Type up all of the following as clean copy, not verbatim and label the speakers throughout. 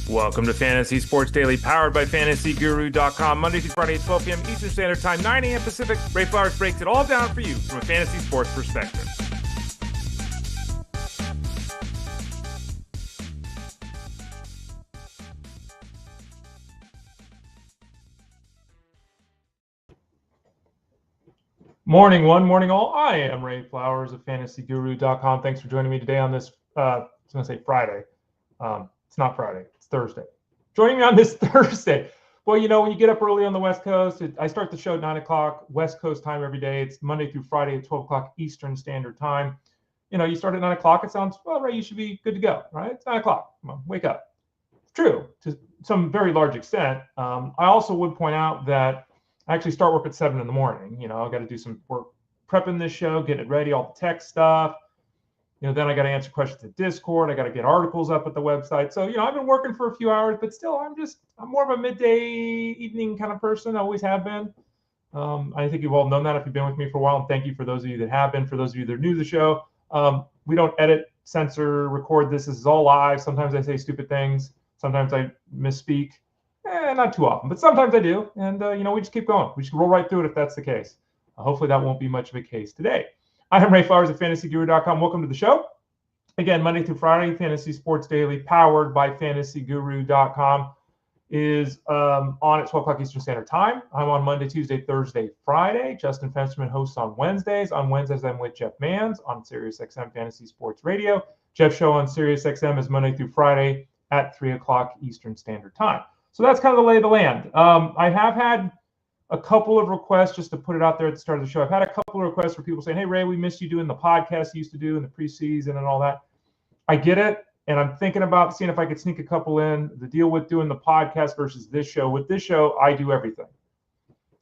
Speaker 1: Welcome to Fantasy Sports Daily, powered by FantasyGuru.com. Monday through Friday at 12 p.m. Eastern Standard Time, 9 a.m. Pacific. Ray Flowers breaks it all down for you from a fantasy sports perspective. Morning one, morning all. I am Ray Flowers of FantasyGuru.com. Thanks for joining me today on this, I was going to say Friday. It's not Friday, it's Thursday. Joining me on this Thursday. Well, you know, when you get up early on the West Coast, I start the show at 9 o'clock West Coast time every day. It's Monday through Friday at 12 o'clock Eastern Standard Time. You know, you start at 9 o'clock, it sounds, well, Ray, you should be good to go, right? It's 9 o'clock. Come on, wake up. It's true, to some very large extent. I also would point out that I actually start work at 7 in the morning. You know, I've got to do some work prepping this show, getting it ready, all the tech stuff. You know, then I got to answer questions at Discord. I got to get articles up at the website. So, you know, I've been working for a few hours, but still, I'm more of a midday evening kind of person. I always have been. I think you've all known that if you've been with me for a while. And thank you for those of you that have been. For those of you that are new to the show, we don't edit, censor, record this. This is all live. Sometimes I say stupid things. Sometimes I misspeak. Not too often, but sometimes I do. And, you know, we just keep going. We just roll right through it if that's the case. Hopefully that won't be much of a case today. I am Ray Flowers at FantasyGuru.com. Welcome to the show. Again, Monday through Friday, Fantasy Sports Daily, powered by FantasyGuru.com, is on at 12 o'clock Eastern Standard Time. I'm on Monday, Tuesday, Thursday, Friday. Justin Fensterman hosts on Wednesdays. On Wednesdays, I'm with Jeff Mans on SiriusXM Fantasy Sports Radio. Jeff's show on SiriusXM is Monday through Friday at 3 o'clock Eastern Standard Time. So that's kind of the lay of the land. I have had a couple of requests, just to put it out there at the start of the show. I've had a couple of requests for people saying, hey, Ray, we missed you doing the podcast you used to do in the preseason and all that. I get it, and I'm thinking about seeing if I could sneak a couple in. The deal with doing the podcast versus this show, with this show, I do everything.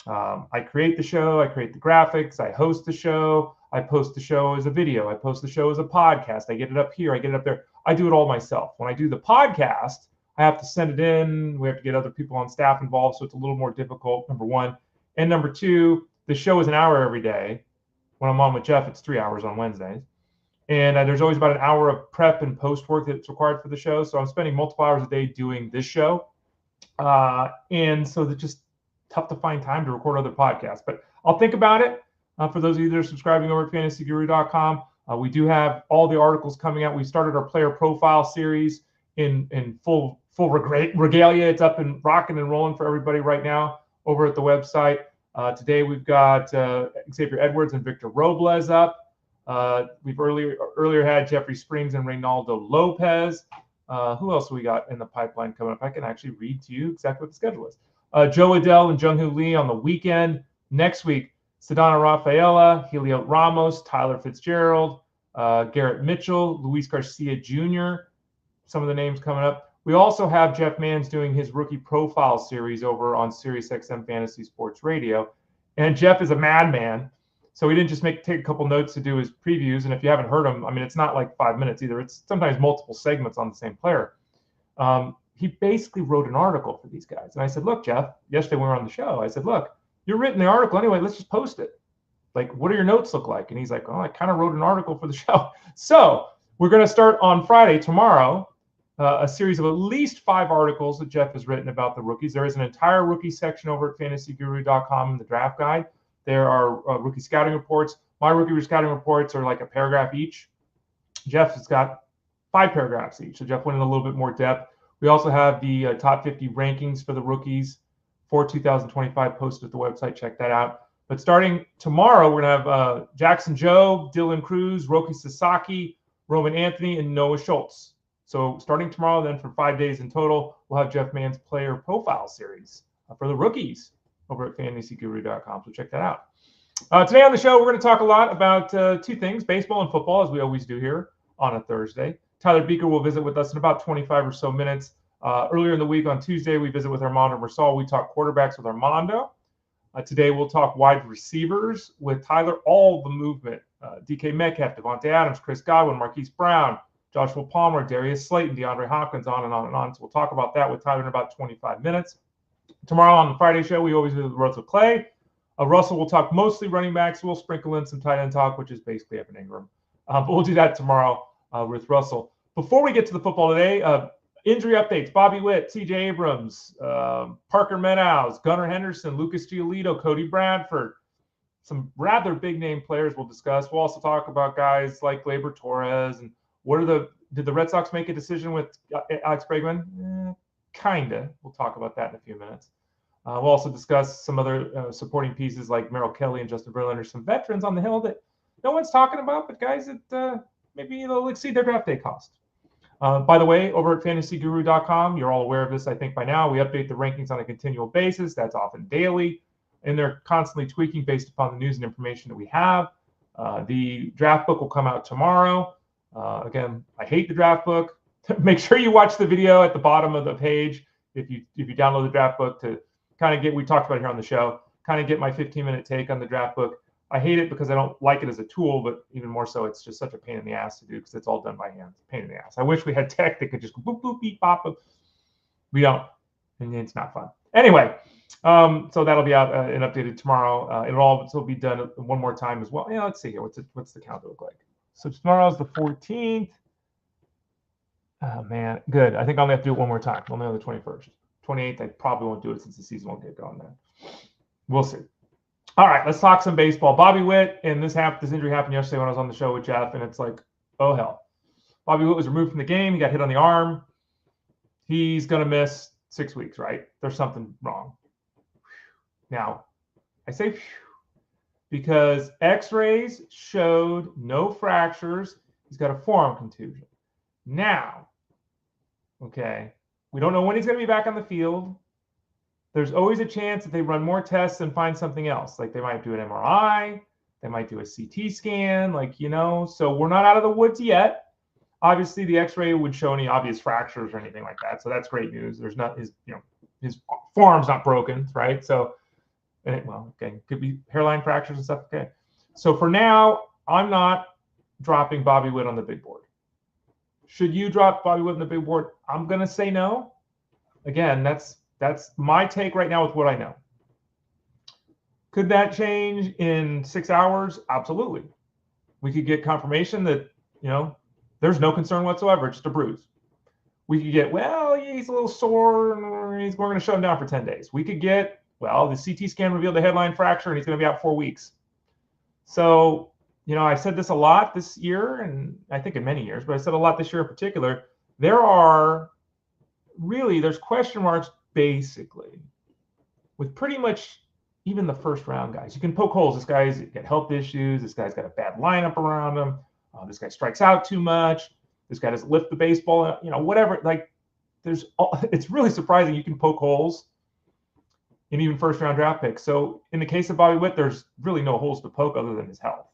Speaker 1: I create the show, I create the graphics, I host the show, I post the show as a video, I post the show as a podcast, I get it up here, I get it up there. I do it all myself. When I do the podcast, I have to send it in. We have to get other people on staff involved, so it's a little more difficult, number one. And number two, the show is an hour every day. When I'm on with Jeff, it's 3 hours on Wednesdays. And there's always about an hour of prep and post work that's required for the show. So I'm spending multiple hours a day doing this show. And so it's just tough to find time to record other podcasts. But I'll think about it. For those of you that are subscribing over at FantasyGuru.com, we do have all the articles coming out. We started our player profile series in full regalia. It's up and rocking and rolling for everybody right now over at the website. Today we've got Xavier Edwards and Victor Robles up. We've earlier had Jeffrey Springs and Reynaldo Lopez. Who else we got in the pipeline coming up? I can actually read to you exactly what the schedule is. Joe Adell and Jung-Hoo Lee on the weekend. Next week, Sedana Rafaela, Heliot Ramos, Tyler Fitzgerald, Garrett Mitchell, Luis Garcia Jr., some of the names coming up. We also have Jeff Mans doing his rookie profile series over on SiriusXM Fantasy Sports Radio. And Jeff is a madman, so he didn't just take a couple notes to do his previews. And if you haven't heard him, I mean, it's not like 5 minutes either. It's sometimes multiple segments on the same player. He basically wrote an article for these guys. And I said, look, Jeff, yesterday when we were on the show, I said, look, you're writing the article anyway. Let's just post it. Like, what do your notes look like? And he's like, oh, I kind of wrote an article for the show. So we're going to start on Friday, tomorrow, a series of at least 5 articles that Jeff has written about the rookies. There is an entire rookie section over at FantasyGuru.com in the draft guide. There are rookie scouting reports. My rookie scouting reports are like a paragraph each. Jeff has got 5 paragraphs each. So Jeff went in a little bit more depth. We also have the top 50 rankings for the rookies for 2025 posted at the website. Check that out. But starting tomorrow, we're going to have Jackson Joe, Dylan Cruz, Roki Sasaki, Roman Anthony, and Noah Schultz. So starting tomorrow, then for 5 days in total, we'll have Jeff Mans' player profile series for the rookies over at FantasyGuru.com. So check that out. Today on the show, we're going to talk a lot about 2 things, baseball and football, as we always do here on a Thursday. Tyler Beaker will visit with us in about 25 or so minutes. Earlier in the week on Tuesday, we visit with Armando Marsal. We talk quarterbacks with Armando. Today, we'll talk wide receivers with Tyler. All the movement. DK Metcalf, Davante Adams, Chris Godwin, Marquise Brown, Joshua Palmer, Darius Slayton, DeAndre Hopkins, on and on and on. So we'll talk about that with Tyler in about 25 minutes. Tomorrow on the Friday show, we always do the Russell Clay. Russell will talk mostly running backs. We'll sprinkle in some tight end talk, which is basically Evan Ingram. But we'll do that tomorrow with Russell. Before we get to the football today, Injury updates: Bobby Witt, C.J. Abrams, Parker Meadows, Gunnar Henderson, Lucas Giolito, Cody Bradford. Some rather big name players we'll discuss. We'll also talk about guys like Gleyber, Torres, and did the Red Sox make a decision with Alex Bregman? Kinda. We'll talk about that in a few minutes. We'll also discuss some other supporting pieces like Merrill, Kelly, and Justin Verlander, some veterans on the hill that no one's talking about, but guys that maybe they'll exceed their draft day cost. By the way, over at fantasyguru.com, you're all aware of this, I think, by now. We update the rankings on a continual basis. That's often daily, and they're constantly tweaking based upon the news and information that we have. The draft book will come out tomorrow. Again, I hate the draft book. Make sure you watch the video at the bottom of the page if you download the draft book to kind of we talked about it here on the show, kind of get my 15-minute take on the draft book. I hate it because I don't like it as a tool, but even more so, it's just such a pain in the ass to do because it's all done by hand. It's a pain in the ass. I wish we had tech that could just go boop, boop, beep, bop, boop. We don't, and it's not fun. Anyway, so that'll be out and updated tomorrow. It'll also be done one more time as well. Yeah, let's see here. What's the calendar look like? So tomorrow's the 14th. Oh, man, good. I think I only have to do it one more time. Only on the 21st. 28th, I probably won't do it since the season won't get going then. We'll see. All right, let's talk some baseball. Bobby Witt, and this injury happened yesterday when I was on the show with Jeff, and it's like, oh, hell. Bobby Witt was removed from the game. He got hit on the arm. He's going to miss 6 weeks, right? There's something wrong. Now, I say because x-rays showed no fractures. He's got a forearm contusion. Now, okay, we don't know when he's going to be back on the field. There's always a chance that they run more tests and find something else. Like they might do an MRI, they might do a CT scan, so we're not out of the woods yet. Obviously, the x-ray would show any obvious fractures or anything like that. So that's great news. There's not his forearm's not broken, right? So, could be hairline fractures and stuff. Okay. So for now, I'm not dropping Bobby Witt on the big board. Should you drop Bobby Witt on the big board? I'm going to say no. Again, that's my take right now with what I know. Could that change in 6 hours? Absolutely. We could get confirmation that, there's no concern whatsoever, just a bruise. We could get, he's a little sore, and we're going to shut him down for 10 days. We could get, the CT scan revealed a headline fracture, and he's going to be out 4 weeks. So, I've said this a lot this year, and I think in many years, but I said a lot this year in particular. There's question marks basically with pretty much even the first round guys. You can poke holes. This guy's got health issues. This guy's got a bad lineup around him. This guy strikes out too much. This guy doesn't lift the baseball. Whatever. It's really surprising you can poke holes in even first round draft picks. So in the case of Bobby Witt, there's really no holes to poke other than his health.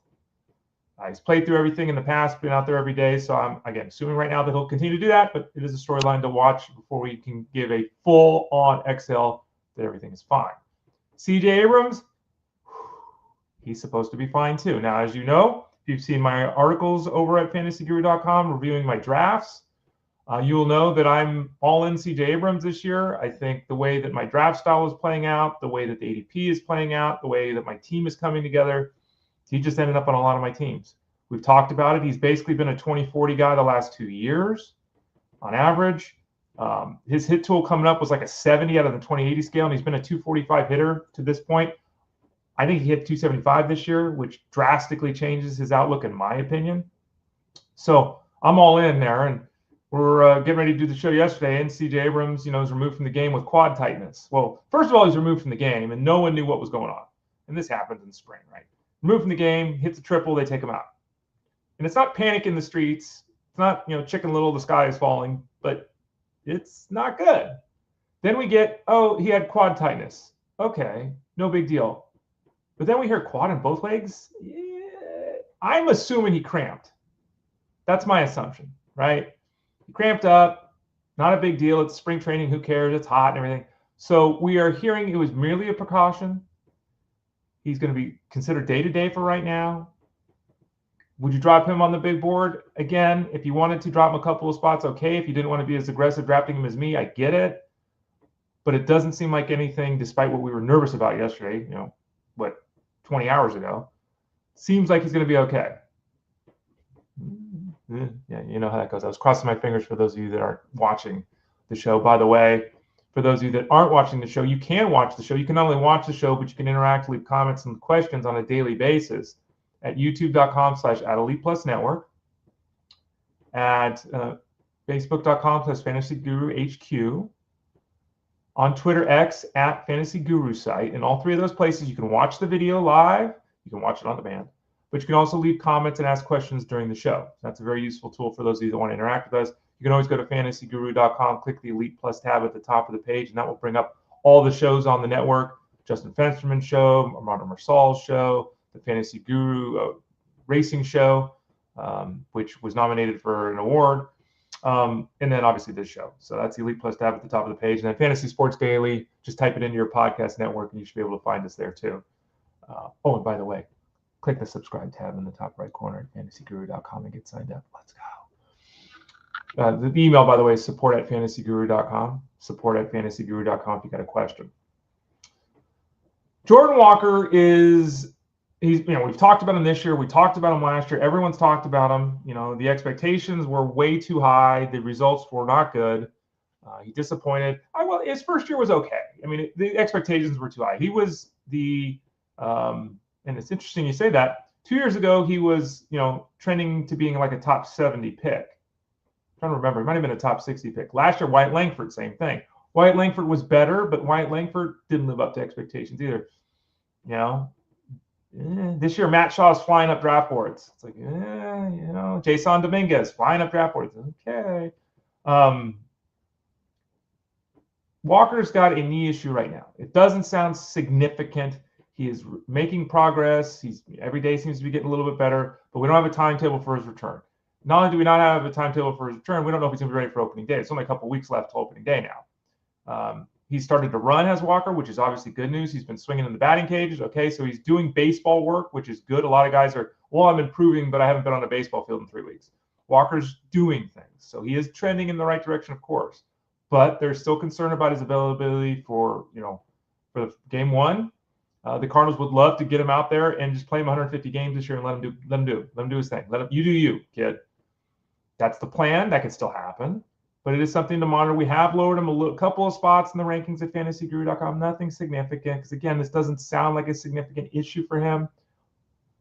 Speaker 1: He's played through everything in the past, been out there every day. So I'm, again, assuming right now that he'll continue to do that, but it is a storyline to watch before we can give a full-on exhale that everything is fine. C.J. Abrams, he's supposed to be fine too. Now, as you know, if you've seen my articles over at fantasyguru.com reviewing my drafts, you will know that I'm all in C.J. Abrams this year. I think the way that my draft style is playing out, the way that the ADP is playing out, the way that my team is coming together, he just ended up on a lot of my teams. We've talked about it. He's basically been a 20-40 guy the last 2 years on average. His hit tool coming up was like a 70 out of the 2080 scale, and he's been a 245 hitter to this point. I think he hit 275 this year, which drastically changes his outlook, in my opinion. So I'm all in there, and we're getting ready to do the show yesterday, and C.J. Abrams, was removed from the game with quad tightness. Well, first of all, he's removed from the game, and no one knew what was going on. And this happens in the spring, right? Removed from the game, hits a triple, they take him out. And it's not panic in the streets. It's not, Chicken Little, the sky is falling, but it's not good. Then we get, he had quad tightness. Okay, no big deal. But then we hear quad in both legs. Yeah, I'm assuming he cramped. That's my assumption, right? He cramped up, not a big deal. It's spring training, who cares? It's hot and everything. So we are hearing it was merely a precaution. He's going to be considered day-to-day for right now. Would you drop him on the big board? Again, if you wanted to drop him a couple of spots, okay. If you didn't want to be as aggressive drafting him as me, I get it. But it doesn't seem like anything, despite what we were nervous about yesterday, 20 hours ago, seems like he's going to be okay. Yeah, you know how that goes. I was crossing my fingers for those of you that aren't watching the show. By the way, for those of you that aren't watching the show, you can watch the show. You can not only watch the show, but you can interact, leave comments and questions on a daily basis at youtube.com/@ElitePlusNetwork, at facebook.com/FantasyGuruHQ, on Twitter X at Fantasy Guru site. In all three of those places, you can watch the video live. You can watch it on demand, but you can also leave comments and ask questions during the show. That's a very useful tool for those of you that want to interact with us. You can always go to fantasyguru.com, click the Elite Plus tab at the top of the page, and that will bring up all the shows on the network. Justin Fensterman's show, Armando Marsal's show, the Fantasy Guru Racing show, which was nominated for an award, and then obviously this show. So that's the Elite Plus tab at the top of the page. And then Fantasy Sports Daily, just type it into your podcast network, and you should be able to find us there too. And by the way, click the subscribe tab in the top right corner at fantasyguru.com and get signed up. Let's go. The email, by the way, is support@fantasyguru.com. Support@fantasyguru.com if you got a question. Jordan Walker we've talked about him this year. We talked about him last year. Everyone's talked about him. The expectations were way too high. The results were not good. He disappointed. His first year was okay. The expectations were too high. He was and it's interesting you say that. 2 years ago, he was, trending to being like a top 70 pick. I'm trying to remember. He might have been a top 60 pick. Last year, Wyatt Langford, same thing. Wyatt Langford was better, but Wyatt Langford didn't live up to expectations either. This year, Matt Shaw's flying up draft boards. It's like, Jason Dominguez flying up draft boards. Okay. Walker's got a knee issue right now. It doesn't sound significant. He is making progress. Every day seems to be getting a little bit better, but we don't have a timetable for his return. Not only do we not have a timetable for his return, we don't know if he's going to be ready for opening day. It's only a couple weeks left till opening day now. He started to run as Walker, which is obviously good news. He's been swinging in the batting cages. Okay, so he's doing baseball work, which is good. A lot of guys are, I'm improving, but I haven't been on a baseball field in 3 weeks. Walker's doing things. So he is trending in the right direction, of course. But there's still concern about his availability for game one. The Cardinals would love to get him out there and just play him 150 games this year and let him do his thing. You do you, kid. That's the plan. That could still happen, but it is something to monitor. We have lowered him a couple of spots in the rankings at fantasyguru.com. Nothing significant, because again, this doesn't sound like a significant issue for him,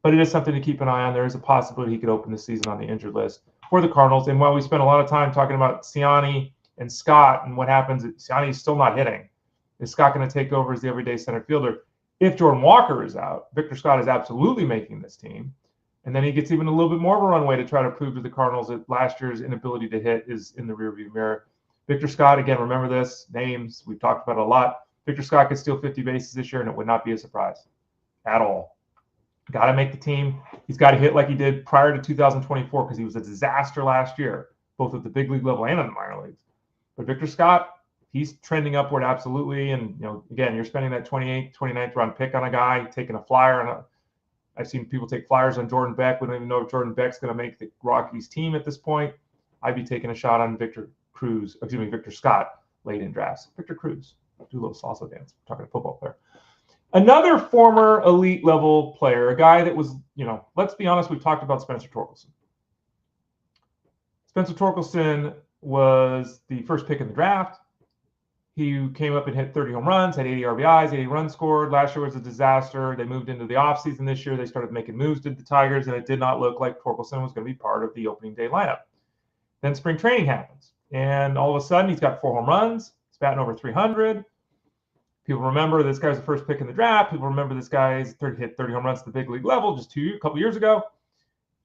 Speaker 1: but it is something to keep an eye on. There is a possibility he could open the season on the injured list for the Cardinals. And while we spent a lot of time talking about Siani and Scott and what happens, Siani is still not hitting. Is Scott going to take over as the everyday center fielder? If Jordan Walker is out, Victor Scott is absolutely making this team. And then he gets even a little bit more of a runway to try to prove to the Cardinals that last year's inability to hit is in the rearview mirror. Victor Scott, again, remember this, names, we've talked about it a lot. Victor Scott could steal 50 bases this year, and it would not be a surprise at all. Got to make the team. He's got to hit like he did prior to 2024, because he was a disaster last year, both at the big league level and in the minor leagues. But Victor Scott, he's trending upward, absolutely. And, again, you're spending that 28th, 29th round pick on a guy, taking a flyer. I've seen people take flyers on Jordan Beck. We don't even know if Jordan Beck's going to make the Rockies team at this point. I'd be taking a shot on Victor Scott late in drafts. Victor Cruz, do a little salsa dance. We're talking a football player. Another former elite level player, a guy that was, let's be honest, we've talked about Spencer Torkelson. Spencer Torkelson was the first pick in the draft. He came up and hit 30 home runs, had 80 RBIs, 80 runs scored. Last year was a disaster. They moved into the offseason this year. They started making moves to the Tigers, and it did not look like Torkelson was going to be part of the opening day lineup. Then spring training happens, and all of a sudden he's got 4 home runs. He's batting over 300. People remember this guy was the first pick in the draft. People remember this guy's hit 30 home runs at the big league level just a couple years ago.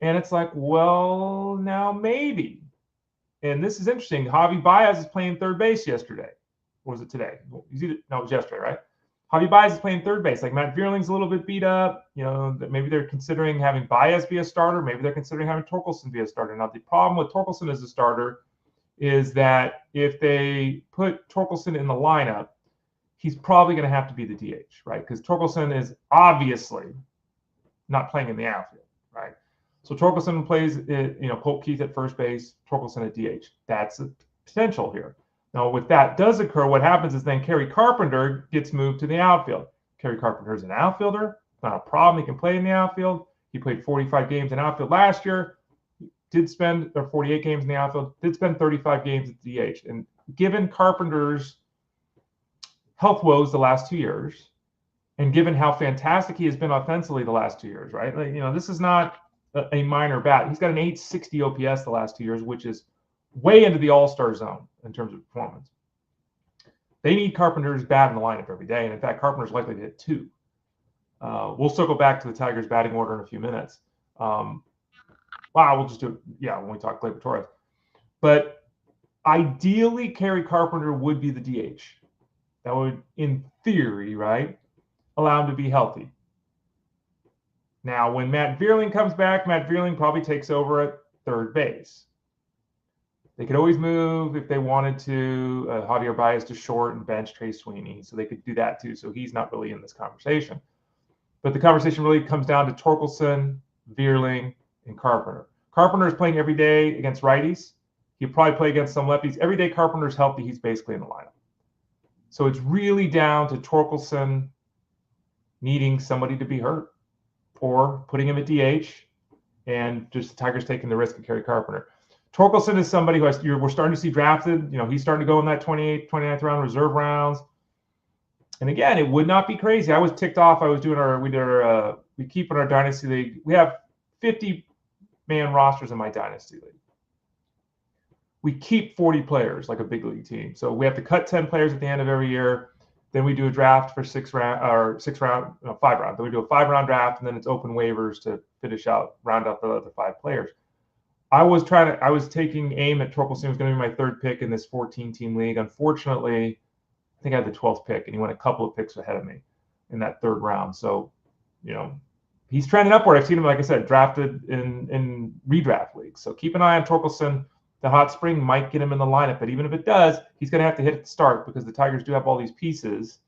Speaker 1: And it's like, well, now maybe. And this is interesting. Javi Baez is playing third base yesterday. Or was it today? No, it was yesterday, right? Javi Baez is playing third base. Like Matt Vierling's a little bit beat up. Maybe they're considering having Baez be a starter. Maybe they're considering having Torkelson be a starter. Now, the problem with Torkelson as a starter is that if they put Torkelson in the lineup, he's probably going to have to be the DH, right? Because Torkelson is obviously not playing in the outfield, right? So Torkelson plays, Colt Keith at first base, Torkelson at DH. That's a potential here. Now, if that does occur, what happens is then Kerry Carpenter gets moved to the outfield. Kerry Carpenter is an outfielder. Not a problem. He can play in the outfield. He played 45 games in outfield last year. Did spend 48 games in the outfield. Did spend 35 games at DH. And given Carpenter's health woes the last 2 years, and given how fantastic he has been offensively the last 2 years, right? Like, this is not a minor bat. He's got an 860 OPS the last 2 years, which is way into the all-star zone in terms of performance. They need Carpenter's bat in the lineup every day, and in fact, Carpenter's likely to hit 2. We'll circle back to the Tigers' batting order in a few minutes. We'll just do it, when we talk Gleyber Torres. But ideally, Kerry Carpenter would be the DH. That would, in theory, right, allow him to be healthy. Now, when Matt Vierling comes back, Matt Vierling probably takes over at third base. They could always move, if they wanted to, Javier Baez to short and bench Trey Sweeney. So they could do that too. So he's not really in this conversation. But the conversation really comes down to Torkelson, Vierling, and Carpenter. Carpenter is playing every day against righties. He'll probably play against some lefties. Every day Carpenter's healthy, he's basically in the lineup. So it's really down to Torkelson needing somebody to be hurt or putting him at DH and just the Tigers taking the risk of Kerry Carpenter. Torkelson is somebody who we're starting to see drafted. He's starting to go in that 28th, 29th round reserve rounds. And again, it would not be crazy. I was ticked off. We keep in our dynasty league. We have 50-man rosters in my dynasty league. We keep 40 players like a big league team. So we have to cut 10 players at the end of every year. Then we do a draft for 5 rounds. Then we do a 5-round draft, and then it's open waivers to round out the other 5 players. I was taking aim at Torkelson. Was going to be my 3rd pick in this 14-team league. Unfortunately, I think I had the 12th pick, and he went a couple of picks ahead of me in that 3rd round. So, he's trending upward. I've seen him, like I said, drafted in redraft leagues. So keep an eye on Torkelson. The hot spring might get him in the lineup, but even if it does, he's going to have to hit at the start because the Tigers do have all these pieces.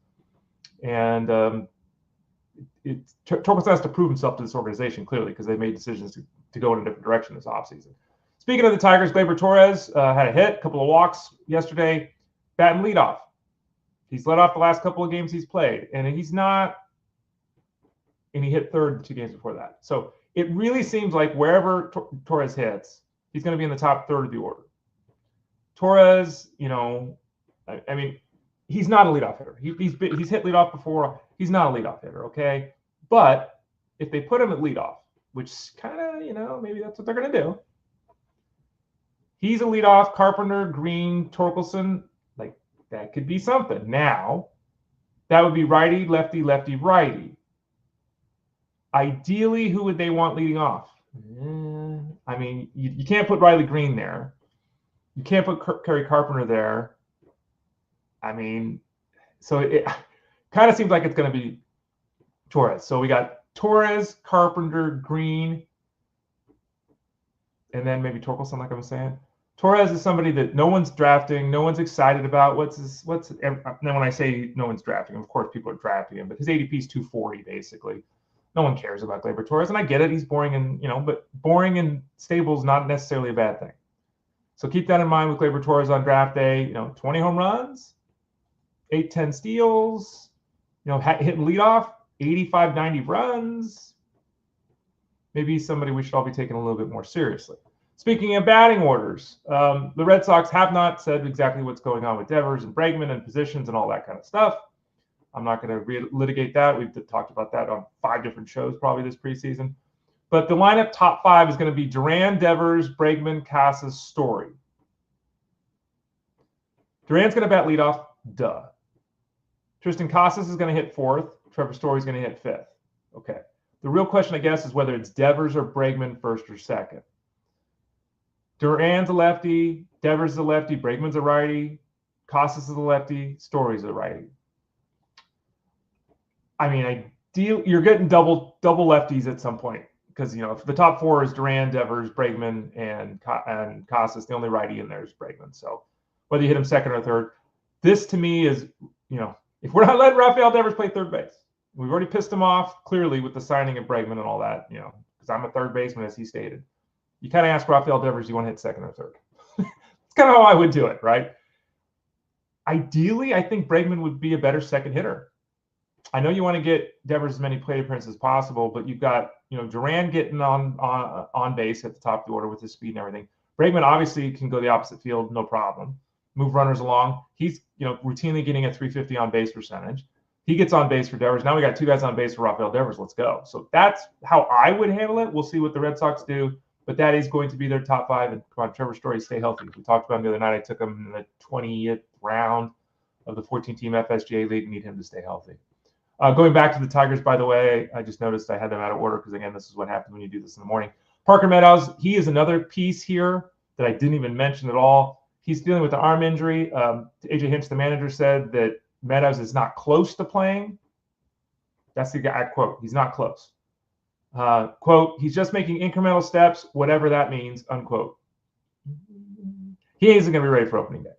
Speaker 1: And Torkelson has to prove himself to this organization, clearly, because they made decisions to go in a different direction this offseason. Speaking of the Tigers, Gleyber Torres had a hit, a couple of walks yesterday, batting leadoff. He's led off the last couple of games he's played, and he hit 3rd the 2 games before that. So it really seems like wherever Torres hits, he's going to be in the top 3rd of the order. Torres, he's not a leadoff hitter. He's hit leadoff before. He's not a leadoff hitter, okay? But if they put him at leadoff, which kind of, maybe that's what they're going to do. He's a leadoff. Carpenter, Green, Torkelson, like that could be something. Now, that would be righty, lefty, lefty, righty. Ideally, who would they want leading off? You can't put Riley Green there. You can't put Kerry Carpenter there. So it kind of seems like it's going to be Torres. So we got Torres, Carpenter, Green, and then maybe Torkelson, like I was saying. Torres is somebody that no one's drafting, no one's excited about. Then when I say no one's drafting, of course people are drafting him, but his ADP is 240 basically. No one cares about Gleyber Torres, and I get it. He's boring, but boring and stable is not necessarily a bad thing. So keep that in mind with Gleyber Torres on draft day. 20 home runs, 8-10 steals, hitting leadoff, 85, 90 runs. Maybe somebody we should all be taking a little bit more seriously. Speaking of batting orders, the Red Sox have not said exactly what's going on with Devers and Bregman and positions and all that kind of stuff. I'm not going to relitigate that. We've talked about that on 5 different shows probably this preseason. But the lineup top 5 is going to be Duran, Devers, Bregman, Casas, Story. Duran's going to bat leadoff, duh. Tristan Casas is going to hit 4th. Trevor Story's going to hit 5th. Okay. The real question, I guess, is whether it's Devers or Bregman 1st or 2nd. Duran's a lefty, Devers is a lefty, Bregman's a righty, Casas is a lefty, Story's a righty. You're getting double lefties at some point because if the top 4 is Duran, Devers, Bregman, and Casas, the only righty in there is Bregman. So whether you hit him 2nd or 3rd, this to me is if we're not letting Rafael Devers play 3rd base, we've already pissed him off clearly with the signing of Bregman and all that. Because I'm a 3rd baseman as he stated. You kind of ask Rafael Devers, you want to hit 2nd or 3rd? It's kind of how I would do it, right? Ideally, I think Bregman would be a better 2nd hitter. I know you want to get Devers as many plate appearances as possible, but you've got Duran getting on base at the top of the order with his speed and everything. Bregman obviously can go the opposite field, no problem. move runners along. He's, routinely getting a 350 on base percentage. He gets on base for Devers. Now we got 2 guys on base for Rafael Devers. Let's go. So that's how I would handle it. We'll see what the Red Sox do, but that is going to be their top 5. And come on, Trevor Story, stay healthy. We talked about him the other night. I took him in the 20th round of the 14-team FSGA league. Need him to stay healthy. Going back to the Tigers, by the way, I just noticed I had them out of order because, again, this is what happens when you do this in the morning. Parker Meadows, he is another piece here that I didn't even mention at all. He's dealing with the arm injury. AJ Hinch, the manager, said that Meadows is not close to playing. That's the guy, quote, he's not close. Quote, he's just making incremental steps, whatever that means, unquote. He isn't going to be ready for opening day.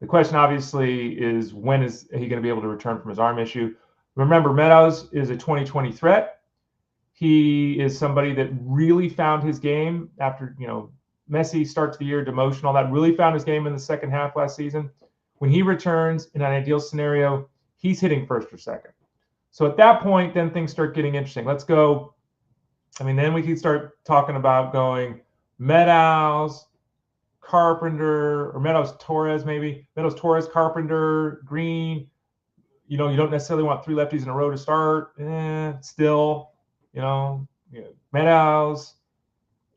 Speaker 1: The question, obviously, is when is he going to be able to return from his arm issue? Remember, Meadows is a 2020 threat. He is somebody that really found his game after, messy start to the year, demotion, all that, really found his game in the second half last season. When he returns in an ideal scenario, he's hitting first or second. So at that point, then things start getting interesting. Let's go. Then we can start talking about going Meadows, Carpenter, or Meadows, Torres, maybe. Meadows, Torres, Carpenter, Green. You don't necessarily want 3 lefties in a row to start. Still, Meadows,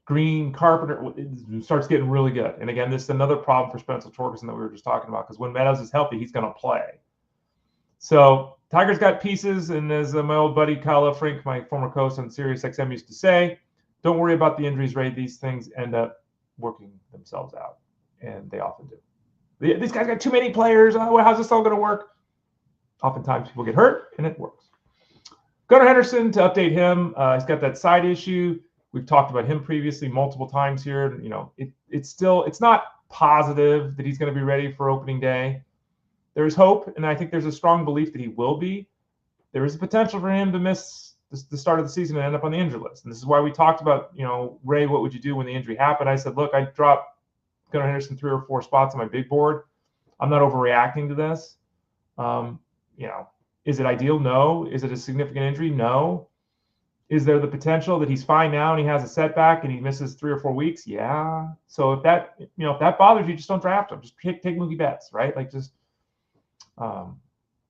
Speaker 1: Green, Carpenter, it starts getting really good. And again, this is another problem for Spencer Torkelson that we were just talking about, because when Meadows is healthy, he's going to play. So Tigers got pieces, and as my old buddy Kyle Frank, my former coach on Sirius XM, used to say, don't worry about the injuries, Ray. These things end up working themselves out, and they often do. These guys got too many players. How's this all going to work? Oftentimes people get hurt, and it works. Gunnar Henderson, to update him, he's got that side issue. We've talked about him previously multiple times here. It's not positive that he's going to be ready for opening day. There's hope, and I think there's a strong belief that he will be. There is a potential for him to miss the start of the season and end up on the injury list. And this is why we talked about, Ray, what would you do when the injury happened? I said, look, I dropped Gunnar Henderson 3 or 4 spots on my big board. I'm not overreacting to this. Is it ideal? No. Is it a significant injury? No. Is there the potential that he's fine now and he has a setback and he misses 3 or 4 weeks? Yeah. So if that bothers you, just don't draft him. Just take Mookie Betts, right?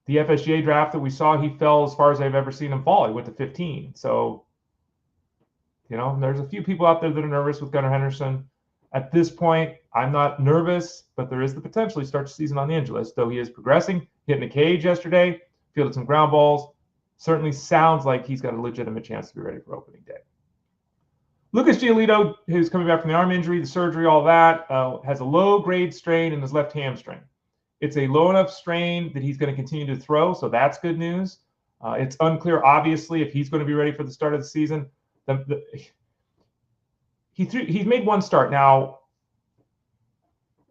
Speaker 1: The FSGA draft that we saw, he fell as far as I've ever seen him fall. He went to 15. So, there's a few people out there that are nervous with Gunnar Henderson. At this point, I'm not nervous, but there is the potential he starts the season on the injury list, though he is progressing. Hit in the cage yesterday, fielded some ground balls. Certainly sounds like he's got a legitimate chance to be ready for opening day. Lucas Giolito, who's coming back from the arm injury, the surgery, all that, has a low-grade strain in his left hamstring. It's a low enough strain that he's going to continue to throw, so that's good news. It's unclear, obviously, if he's going to be ready for the start of the season. He's made 1 start. Now,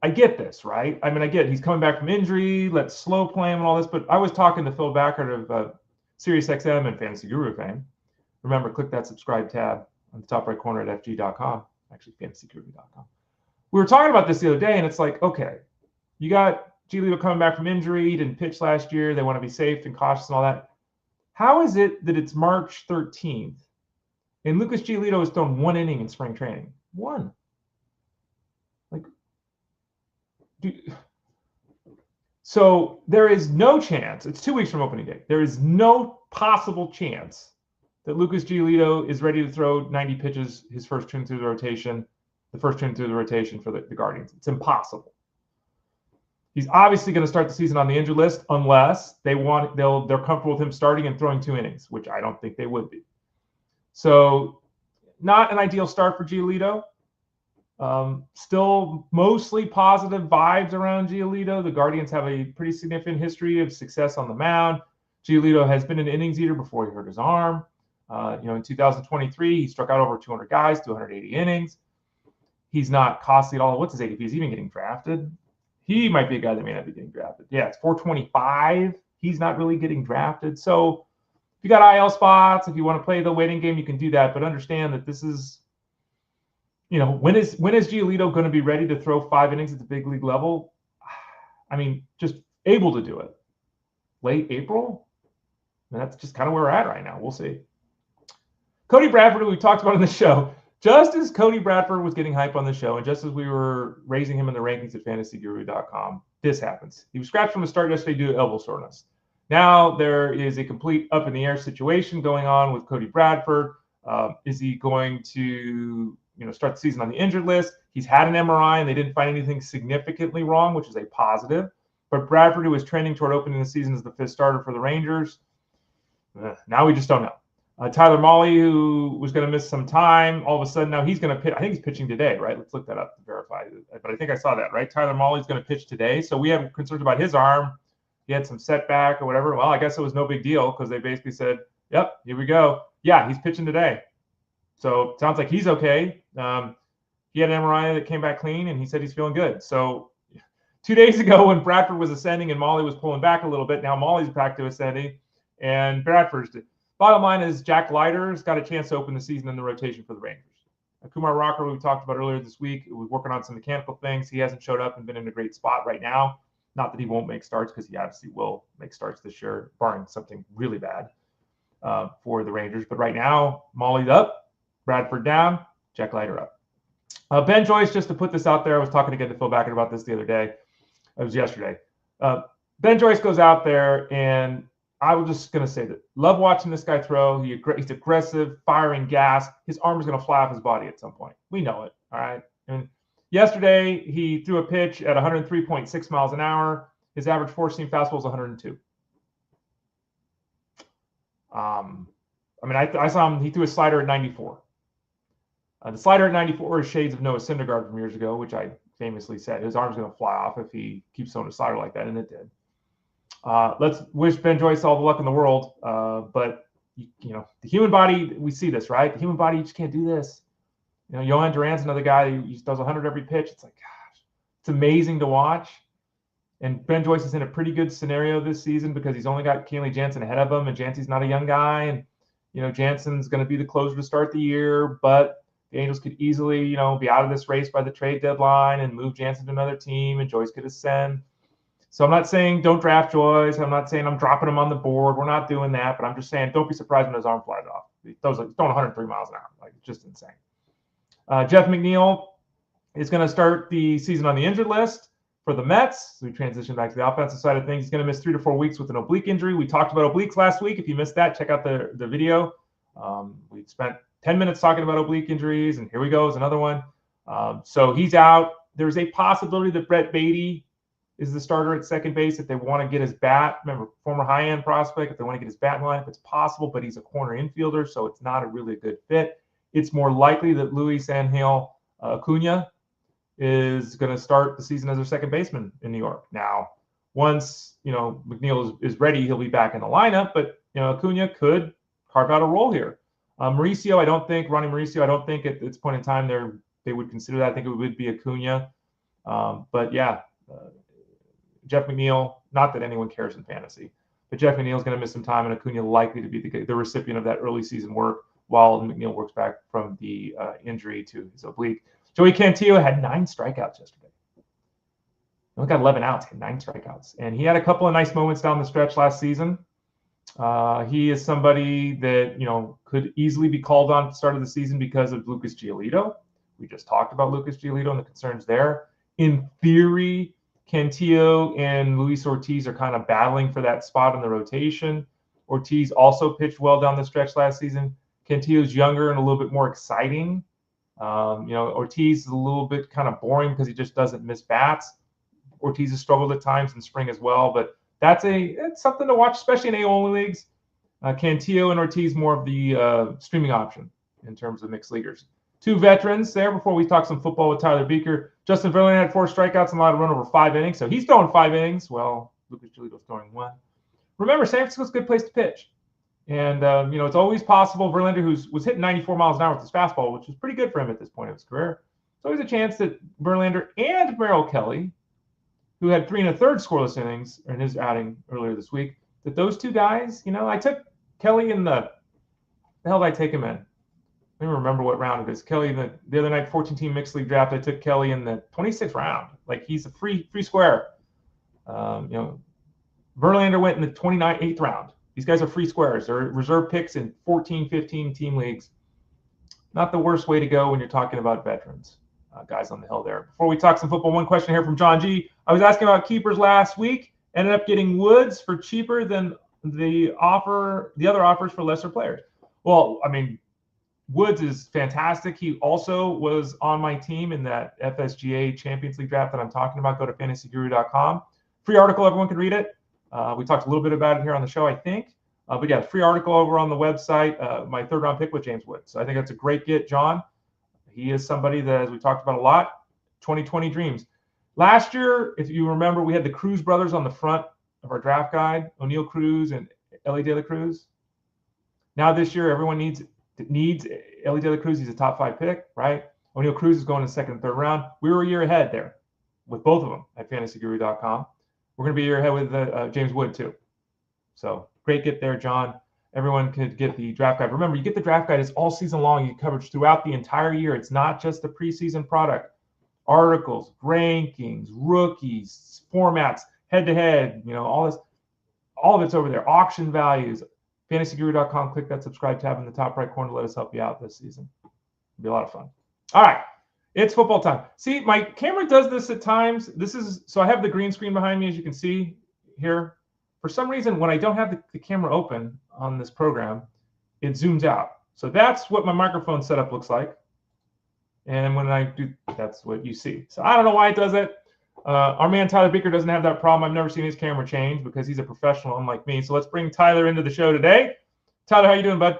Speaker 1: I get this, right? I get he's coming back from injury, let's slow play him and all this, but I was talking to Phil Backert of Sirius XM and Fantasy Guru fame. Remember, click that subscribe tab on the top right corner at fg.com, actually fantasyguru.com. We were talking about this the other day, and it's like, okay, you got Giolito coming back from injury, he didn't pitch last year, they want to be safe and cautious and all that. How is it that it's March 13th and Lucas Giolito has thrown 1 inning in spring training? 1. So there is no chance, it's 2 weeks from opening day, there is no possible chance that Lucas Giolito is ready to throw 90 pitches his first turn through the rotation, for the Guardians. It's impossible. He's obviously going to start the season on the injured list unless they're comfortable with him starting and throwing 2 innings, which I don't think they would be. So not an ideal start for Giolito. Still mostly positive vibes around Giolito. The Guardians have a pretty significant history of success on the mound. Giolito has been an innings eater before he hurt his arm. In 2023, he struck out over 200 guys, 280 innings. He's not costly at all. What's his ADP? Is he even getting drafted? He might be a guy that may not be getting drafted. Yeah, it's 425. He's not really getting drafted. So if you got IL spots, if you want to play the waiting game, you can do that. But understand that this is, when is Giolito going to be ready to throw 5 innings at the big league level? Just able to do it. Late April? And that's just kind of where we're at right now. We'll see. Cody Bradford, who we talked about on the show, Just as Cody Bradford was getting hype on the show, and just as we were raising him in the rankings at fantasyguru.com, this happens. He was scratched from the start yesterday due to elbow soreness. Now there is a complete up in the air situation going on with Cody Bradford. Is he going to start the season on the injured list? He's had an MRI and they didn't find anything significantly wrong, which is a positive. But Bradford, who was trending toward opening the season as the fifth starter for the Rangers, now we just don't know. Tyler Mahle, who was going to miss some time, all of a sudden now he's going to pitch. I think he's pitching today, right? Let's look that up to verify. But I think I saw that, right? Tyler Mahle's going to pitch today. So we have concerns about his arm. He had some setback or whatever. Well, I guess it was no big deal because they basically said, yep, here we go. Yeah, he's pitching today. So it sounds like he's okay. He had an MRI that came back clean, and he said he's feeling good. So 2 days ago when Bradford was ascending and Mahle was pulling back a little bit, now Mahle's back to ascending, and Bradford's bottom line is Jack Leiter's got a chance to open the season in the rotation for the Rangers. Kumar Rocker, we talked about earlier this week, was working on some mechanical things. He hasn't showed up and been in a great spot right now. Not that he won't make starts, because he obviously will make starts this year, barring something really bad for the Rangers. But right now, Mahle's up, Bradford down, Jack Leiter up. Ben Joyce, just to put this out there, I was talking again to Phil Backett about this the other day. It was yesterday. Ben Joyce goes out there, and I was just going to say that love watching this guy throw. He's aggressive, firing gas. His arm is going to fly off his body at some point. We know it, all right? And yesterday, he threw a pitch at 103.6 miles an hour. His average four-seam fastball is 102. I saw him. He threw a slider at 94. The slider at 94 is shades of Noah Syndergaard from years ago, which I famously said his arm's going to fly off if he keeps throwing a slider like that, and it did. Let's wish Ben Joyce all the luck in the world. But the human body, we see this, right? The human body, you just can't do this. Yohan Duran's another guy who does 100 every pitch. It's like, gosh, it's amazing to watch. And Ben Joyce is in a pretty good scenario this season because he's only got Kenley Jansen ahead of him, and Jansen's not a young guy. And, Jansen's going to be the closer to start the year, but the Angels could easily, be out of this race by the trade deadline and move Jansen to another team, and Joyce could ascend. So I'm not saying don't draft Joyce. I'm not saying I'm dropping him on the board. We're not doing that. But I'm just saying don't be surprised when his arm flies off. He's throwing 103 miles an hour. Like, it's just insane. Jeff McNeil is going to start the season on the injured list for the Mets. So we transition back to the offensive side of things. He's going to miss 3 to 4 weeks with an oblique injury. We talked about obliques last week. If you missed that, check out the video. We spent 10 minutes talking about oblique injuries, and here we go is another one. So he's out. There's a possibility that Brett Beatty is the starter at second base if they want to get his bat. Remember, former high-end prospect, if they want to get his bat in line, if it's possible, but he's a corner infielder, so it's not a really good fit. It's more likely that Luis Angel Acuna is going to start the season as their second baseman in New York. Now, once, McNeil is ready, he'll be back in the lineup, but, Acuna could carve out a role here. Ronnie Mauricio, I don't think at this point in time they would consider that. I think it would be Acuna. But yeah, Jeff McNeil, not that anyone cares in fantasy, but Jeff McNeil is going to miss some time, and Acuna likely to be the recipient of that early season work while McNeil works back from the injury to his oblique. Joey Cantillo had 9 strikeouts yesterday. He only got 11 outs, had 9 strikeouts. And he had a couple of nice moments down the stretch last season. He is somebody that, could easily be called on at the start of the season because of Lucas Giolito. We just talked about Lucas Giolito and the concerns there. In theory, Cantillo and Luis Ortiz are kind of battling for that spot in the rotation. Ortiz also pitched well down the stretch last season. Cantillo's younger and a little bit more exciting. Ortiz is a little bit kind of boring because he just doesn't miss bats. Ortiz has struggled at times in spring as well, but it's something to watch, especially in A-only leagues. Cantillo and Ortiz more of the streaming option in terms of mixed leaguers. 2 veterans there before we talk some football with Tyler Buecher. Justin Verlander had 4 strikeouts and allowed a run over 5 innings, so he's throwing 5 innings. Well, Lucas Giolito's throwing 1. Remember, San Francisco's a good place to pitch. And, it's always possible. Verlander, who was hitting 94 miles an hour with his fastball, which was pretty good for him at this point of his career. There's always a chance that Verlander and Merrill Kelly, who had 3 1/3 scoreless innings in his outing earlier this week, that those 2 guys, I took Kelly in the hell did I take him in? I don't even remember what round it is. Kelly, the other night, 14-team mixed league draft, I took Kelly in the 26th round. Like, he's a free square. Verlander went in the 8th round. These guys are free squares. They're reserve picks in 14, 15 team leagues. not the worst way to go when you're talking about veterans, guys on the hill there. Before we talk some football, one question here from John G. I was asking about keepers last week. Ended up getting Woods for cheaper than the other offers for lesser players. Well, I mean, Woods is fantastic. He also was on my team in that FSGA Champions League draft that I'm talking about. Go to fantasyguru.com. Free article, everyone can read it. We talked a little bit about it here on the show, I think. But yeah, free article over on the website. My third round pick with James Witt. So I think that's a great get, John. He is somebody that, as we talked about a lot, 2020 dreams. Last year, if you remember, we had the Cruz brothers on the front of our draft guide, O'Neal Cruz and Ellie De La Cruz. Now this year, everyone needs Ellie De La Cruz. He's a top 5 pick, right? O'Neal Cruz is going in the second and third round. We were a year ahead there with both of them at fantasyguru.com. We're going to be a year ahead with James Wood too. So great get there, John. Everyone could get the draft guide. Remember, you get the draft guide. It's all season long. You coverage throughout the entire year. It's not just a preseason product. Articles, rankings, rookies, formats, head-to-head, all this, all of it's over there. Auction values. FantasyGuru.com. Click that subscribe tab in the top right corner to let us help you out this season. It'll be a lot of fun. All right. It's football time. See, my camera does this at times. So I have the green screen behind me, as you can see here. For some reason, when I don't have the camera open on this program, it zooms out. So that's what my microphone setup looks like. And when I do, that's what you see. So I don't know why it does it. Our man Tyler Beaker doesn't have that problem. I've never seen his camera change because he's a professional, unlike me. So let's bring Tyler into the show today. Tyler, how you doing, bud?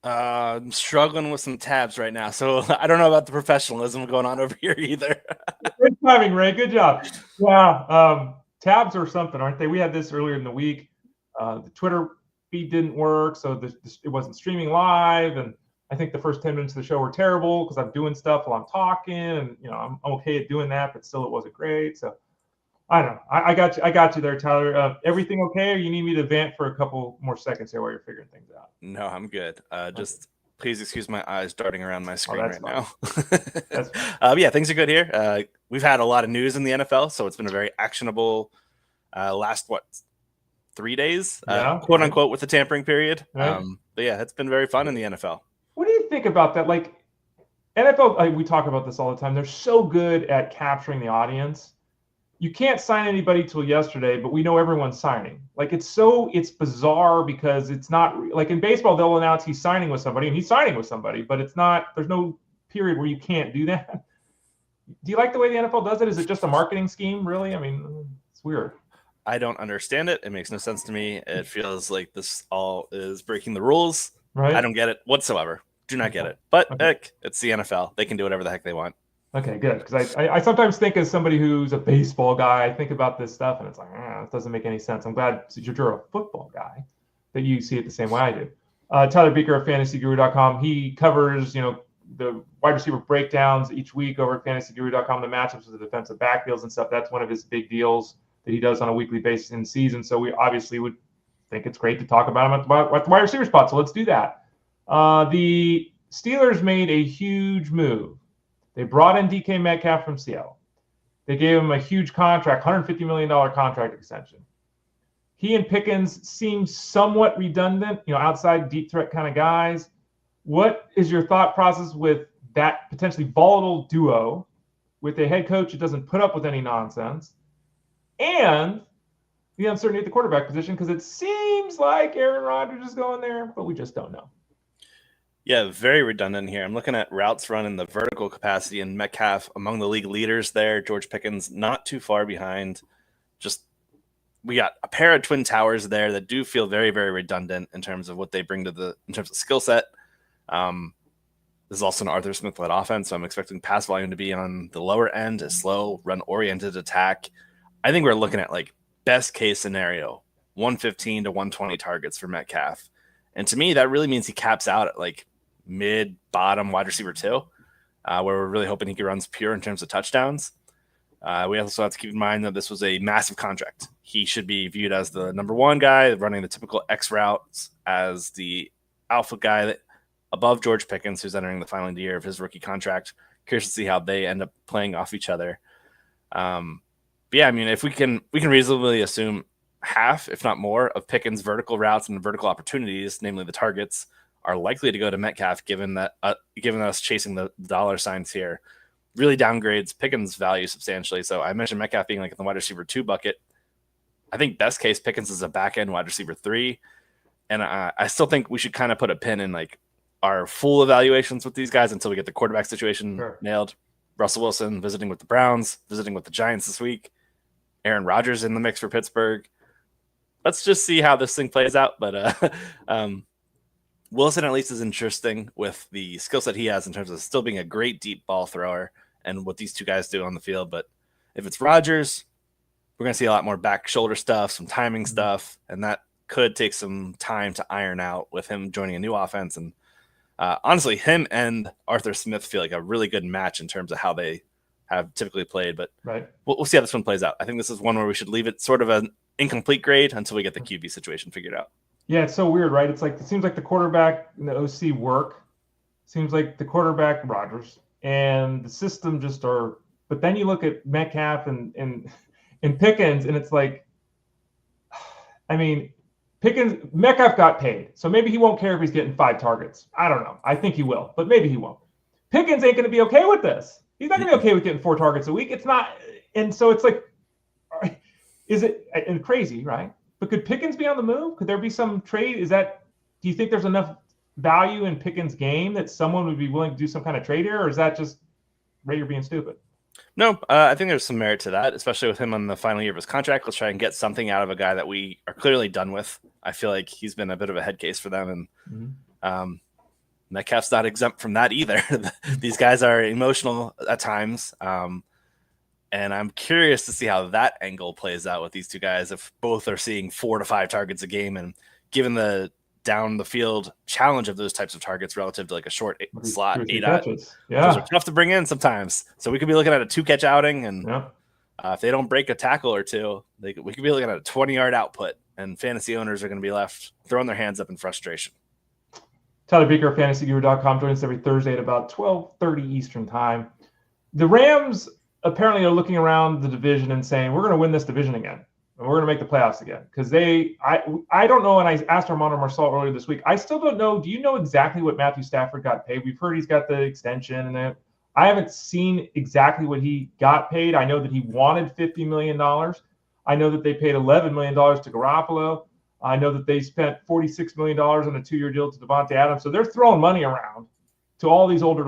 Speaker 2: I'm struggling with some tabs right now, so I don't know about the professionalism going on over here either.
Speaker 1: Good timing, Ray. Good job. Yeah, tabs are something, aren't they? We had this earlier in the week. The Twitter feed didn't work, so it wasn't streaming live, and I think the first 10 minutes of the show were terrible because I'm doing stuff while I'm talking, and I'm okay at doing that, but still it wasn't great. So I don't know. I got you there, Tyler. Everything okay, or you need me to vent for a couple more seconds here while you're figuring things out?
Speaker 2: No, I'm good. Just please excuse my eyes darting around my screen right now. Yeah, things are good here. We've had a lot of news in the NFL, so it's been a very actionable last 3 days, quote unquote, with the tampering period. Right. But yeah, it's been very fun in the NFL.
Speaker 1: What do you think about that? Like NFL, we talk about this all the time. They're so good at capturing the audience. You can't sign anybody till yesterday, but we know everyone's signing. Like it's bizarre because it's not like in baseball, they'll announce he's signing with somebody and he's signing with somebody, but there's no period where you can't do that. Do you like the way the NFL does it? Is it just a marketing scheme, really? I mean, it's weird.
Speaker 2: I don't understand it. It makes no sense to me. It feels like this all is breaking the rules. Right. I don't get it whatsoever. Do not get it. But heck, it's the NFL. They can do whatever the heck they want.
Speaker 1: Okay, good. Because I sometimes think as somebody who's a baseball guy, I think about this stuff and it's like, it doesn't make any sense. I'm glad you're a football guy that you see it the same way I do. Tyler Beaker of FantasyGuru.com. He covers, the wide receiver breakdowns each week over at FantasyGuru.com, the matchups with the defensive backfields and stuff. That's one of his big deals that he does on a weekly basis in season. So we obviously would think it's great to talk about him at the wide receiver spot. So let's do that. The Steelers made a huge move. They brought in DK Metcalf from Seattle. They gave him a huge contract, $150 million contract extension. He and Pickens seem somewhat redundant, outside deep threat kind of guys. What is your thought process with that potentially volatile duo with a head coach who doesn't put up with any nonsense and the uncertainty at the quarterback position? Because it seems like Aaron Rodgers is going there, but we just don't know.
Speaker 2: Yeah, very redundant here. I'm looking at routes run in the vertical capacity, and Metcalf among the league leaders there. George Pickens not too far behind. We got a pair of twin towers there that do feel very, very redundant in terms of what they bring in terms of skill set. This is also an Arthur Smith-led offense, so I'm expecting pass volume to be on the lower end, a slow, run-oriented attack. I think we're looking at best case scenario, 115 to 120 targets for Metcalf. And to me, that really means he caps out at mid-bottom wide receiver 2, where we're really hoping he can run pure in terms of touchdowns. We also have to keep in mind that this was a massive contract. He should be viewed as the number one guy running the typical X routes, as the alpha guy that above George Pickens, who's entering the final year of his rookie contract. Curious to see how they end up playing off each other. But yeah, I mean, if we can reasonably assume half, if not more, of Pickens' vertical routes and vertical opportunities, namely the targets, are likely to go to Metcalf, given us chasing the dollar signs here. Really downgrades Pickens' value substantially. So I mentioned Metcalf being like in the wide receiver 2 bucket. I think best case Pickens is a back end wide receiver 3. And I still think we should kind of put a pin in like our full evaluations with these guys until we get the quarterback situation nailed. Russell Wilson visiting with the Browns, visiting with the Giants this week. Aaron Rodgers in the mix for Pittsburgh. Let's just see how this thing plays out. But Wilson at least is interesting with the skill set he has in terms of still being a great deep ball thrower and what these two guys do on the field. But if it's Rodgers, we're going to see a lot more back shoulder stuff, some timing stuff, and that could take some time to iron out with him joining a new offense. And honestly, him and Arthur Smith feel like a really good match in terms of how they have typically played. But we'll see how this one plays out. I think this is one where we should leave it sort of an incomplete grade until we get the QB situation figured out.
Speaker 1: Yeah, it's so weird, right? It's like it seems like the quarterback and the OC work. Seems like the quarterback Rodgers and the system just are. But then you look at Metcalf and Pickens, and it's like, I mean, Metcalf got paid, so maybe he won't care if he's getting 5 targets. I don't know. I think he will, but maybe he won't. Pickens ain't going to be okay with this. He's not going to be okay with getting 4 targets a week. It's not, and so it's like, is it and crazy, right? But could Pickens be on the move? Could there be some trade? Do you think there's enough value in Pickens' game that someone would be willing to do some kind of trade here, or is that just Ray, you're being stupid?
Speaker 2: No, I think there's some merit to that, especially with him on the final year of his contract. Let's try and get something out of a guy that we are clearly done with. I feel like he's been a bit of a head case for them, and Metcalf's not exempt from that either. These guys are emotional at times. And I'm curious to see how that angle plays out with these two guys. If both are seeing 4 to 5 targets a game, and given the down the field challenge of those types of targets relative to like a short slot 8
Speaker 1: catches.
Speaker 2: Those are tough to bring in sometimes. So we could be looking at a 2-catch outing, and if they don't break a tackle or two, we could be looking at a 20-yard output, and fantasy owners are going to be left throwing their hands up in frustration.
Speaker 1: Tyler Beaker, fantasyguru.com, joins us every Thursday at about 12:30 Eastern time. The Rams apparently are looking around the division and saying, we're going to win this division again, and we're going to make the playoffs again. Because I don't know, and I asked Armando Marcel earlier this week, I still don't know. Do you know exactly what Matthew Stafford got paid? We've heard he's got the extension, and I haven't seen exactly what he got paid. I know that he wanted $50 million. I know that they paid $11 million to Garoppolo. I know that they spent $46 million on a 2-year deal to Davante Adams. So they're throwing money around to all these older